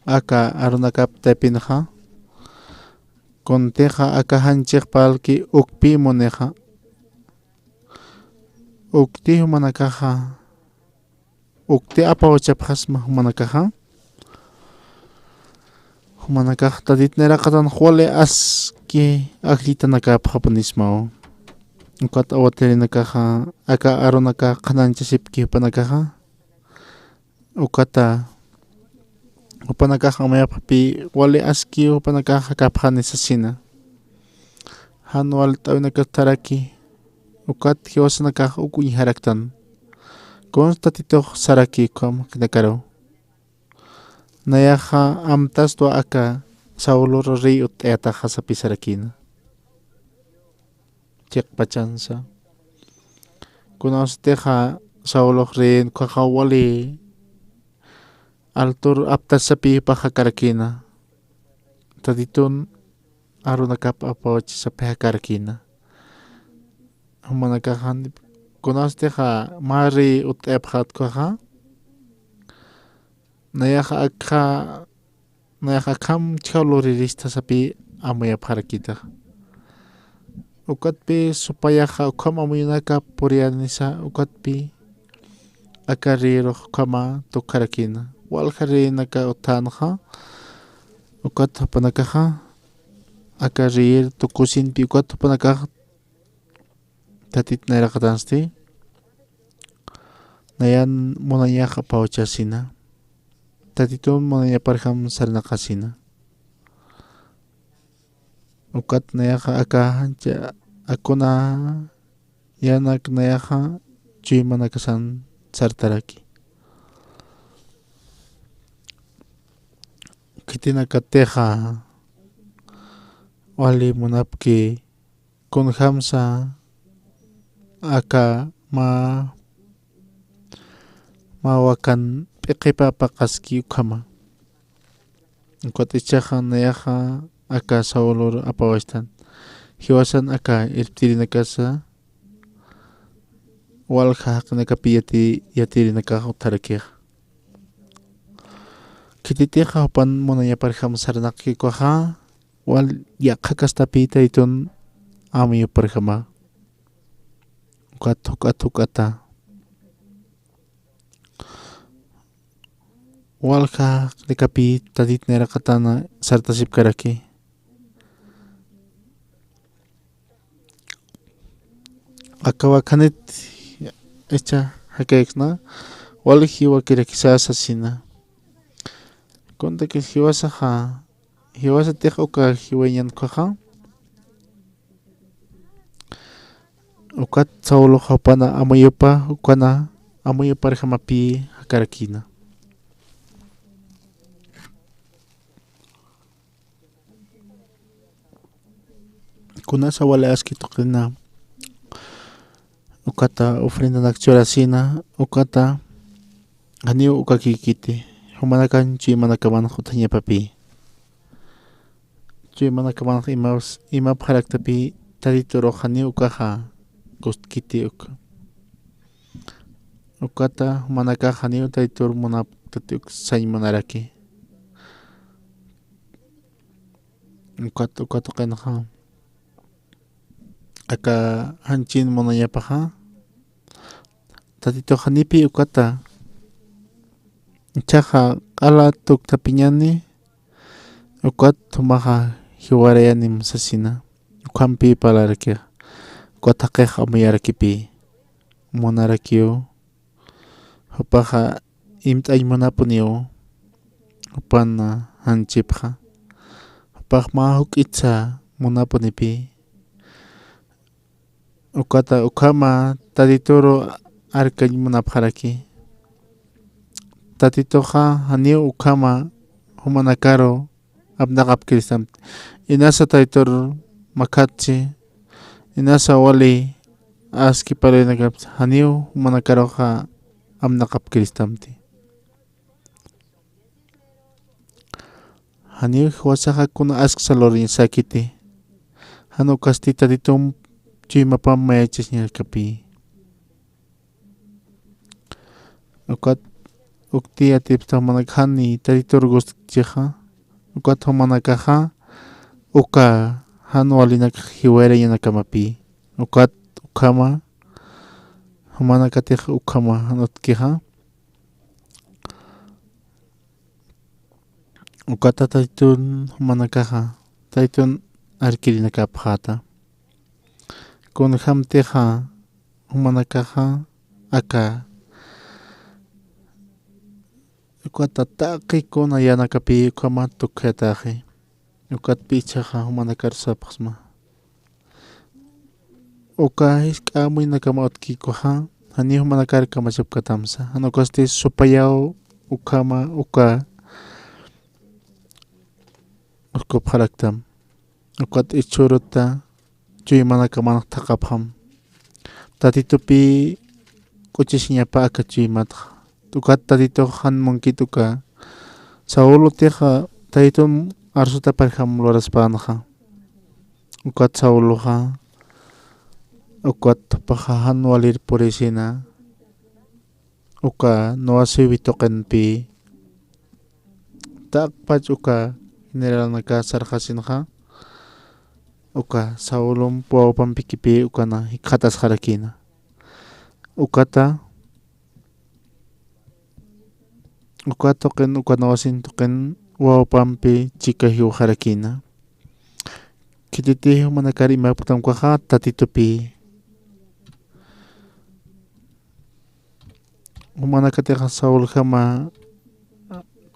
aka arunakap tepinha konteja aka hanchik palki ukpi moneja ukti humanakaja ukti apawachapjasma humanakaj tatitnera katan juale aski aklita nakapjapanismao ukat awaterinakaja aka arunaka kananchasipki panakaja ukata upanakaja mayapapi wale aski upanakaja kapjanisasina hanwal tawinakataraki ukat hiwasanakaja ukuñijaraktan konstatito saraki kom kinakaro nayaja amtas to aka saulo ri uteta hasapi sarakina cek pachansa kunosteja saulo rin kwakawali altur aptasapi pajakarakina taditun arunakap apawach sa pajakarakina humanakajan kunosteja mari utepjat kwaja nayaja kam chawlorirista sapi amoya parakita ukatpi supayaja ukam amuyunaka purianisa ukatpi akariro kama tukarakina walharinaka utanja ukat panakaja akarir tukusinpi ukat panakaja tatitnera katansti nayan monayaka pawachasina tatitun monaya parham sarnakasina ukat nayaka aka hancha akuna yanak nayaka chuymanakasan sartaraki kitinakateja wali munapki kunhamsa aka mawakan piqipa paqaski ukama ukat nayaja aka sawlur apawashtan hiwasan aka irptirinakasa walja nakapi yatirinaka utarakij kititeja upan monaya parjam sarnaki kwaja wal yaqakastapi taytun amiyo parjama ukata walja nikapi taditnera katana sartasip karaki akawakanit echa hakexna wal hiwa kirakisasa sina konta que hiwasa teja uka hiwayan kwaja ukat saulo hapana amoyopa ukana amoyopa rejamapi hakarakina kunasa wala aski tokina ukata ofrenda nakchorasina ukata ganiu ukakikiti humanakan chuymanakamana hutanya papi chuymanakamana ima pharaktapi taritoro ganiu ukaja kostkiti ukata humanaka ganiu taritor munap tatuk saymanaraki ukat kenha aka hanchin monayapaja tatito hanipi ukata chaja ala tuktapiñani ukat tumaja hiwarayanim sasina ukampi palarake kotakeh amuyarakipi monarakio hopaja imt'ay munapunio hopana hanchipja hopaj ma huk'itsa munapunipi ukata ukama tatitoro arkañ munapjaraki tatitoja hanio ukama humanakaro abnaqapkirisam inasa tatitor makatsi inasa wali aski palenakap hanio humanakaroja abnaqapkiristamti hanio hiwasaja kuna asksaloriñ sakiti hanu kasti tatitum chuyimapam mayachasñarkapi ukat ukti atipta humanakajani tatitor gustkchija ukat humanakaja uka hanu walinak hiwarayanakamapi ukat ukama humanakatij ukama hanutkija ukata tatitun humanakaja tatitun arkirinakapjata kunhamteja humanakaja aka ukata taqi kuna yanakapi ukama tukjataji ukat pichaja humanakarsapasma uka isk'amuy nakama utkikuja hani humanakarkama chapkatamsa hanukasti supayao ukama uka uskupjalaktam ukat ichuruta chuymanakamanaq thaqapjam tatitupi kuchishñapa aka chuymataq ukat tatito hanmunkituka sawuluteja tatitum arsuta parjam loraspanqa ukat sawuluja ukat paja hanwalir purisina uka noasiwi toqenpi taqpach uka generalnaka sarqasinqa uka sawulum puawpanpikipi ukana qhatasqarakina ukata uka toqen uka nawasin toqen wawpanpi chika hiwajarakina kititi humanakar imaputamkaja tatitupi humanakateja sawuljama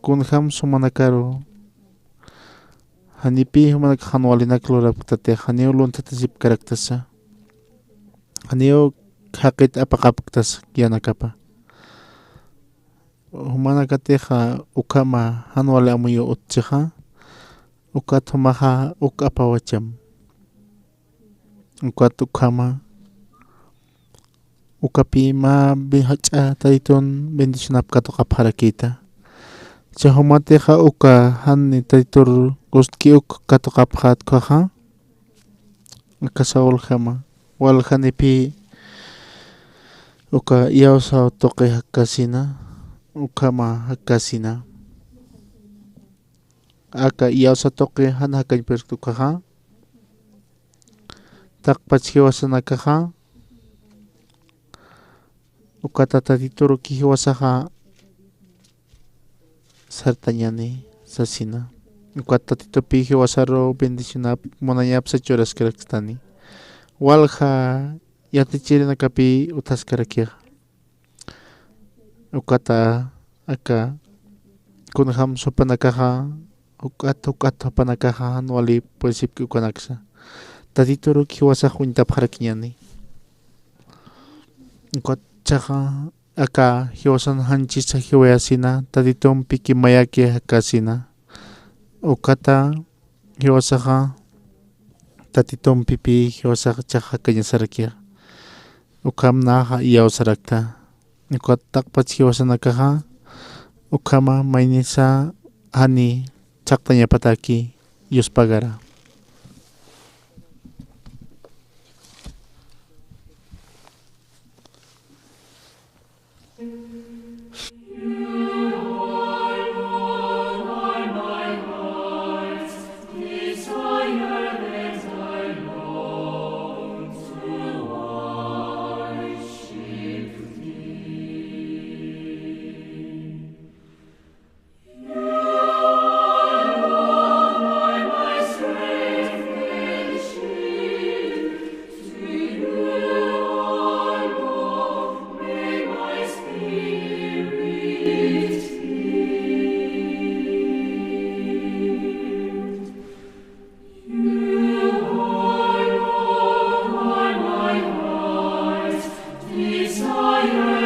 kunjam sumanakaro hanipi humanak hanwalinak loraptate hanio luntatasip karaktasa hanio haqit apaqapaktas yanakapa humanakateja ukama hanwali amuyo utseja ukat humaja ukapawacham ukat ukama ukapi ma bihacha tatitun bendicionapkatoqapjarakita chahumateja uka hanni tatitur gustki uk katoqapjatkaja uka sawuljama waljanipi uka yawsa toqe hakasina ukama hakasina aka yawsa toqe han hakañpertukaja taqpach hiwasanakaja ukata tatituru kihiwasaja sartañani sasina ukata tatitupi hiwasaro bendicionap monañapsa churaskarakstani walja yatichirinakapi utaskarakiqa ukata aka kunjam sopanakaja ukat hopanakaja hanwali principio ukanaksa tatituru kihiwasaj wintapjarakiñani ukat chaja aka hiwasan hanchisa hiwayasina tatitum piki mayaki hakasina ukata hiwasaja tatitum pipi hiwasaja chaja kañasarakiqa ukam naja iyawsarakta ukat taqpach hiwasanakaja ukama maynisa hani chaqtañapataki yuspagara Strength. Amen.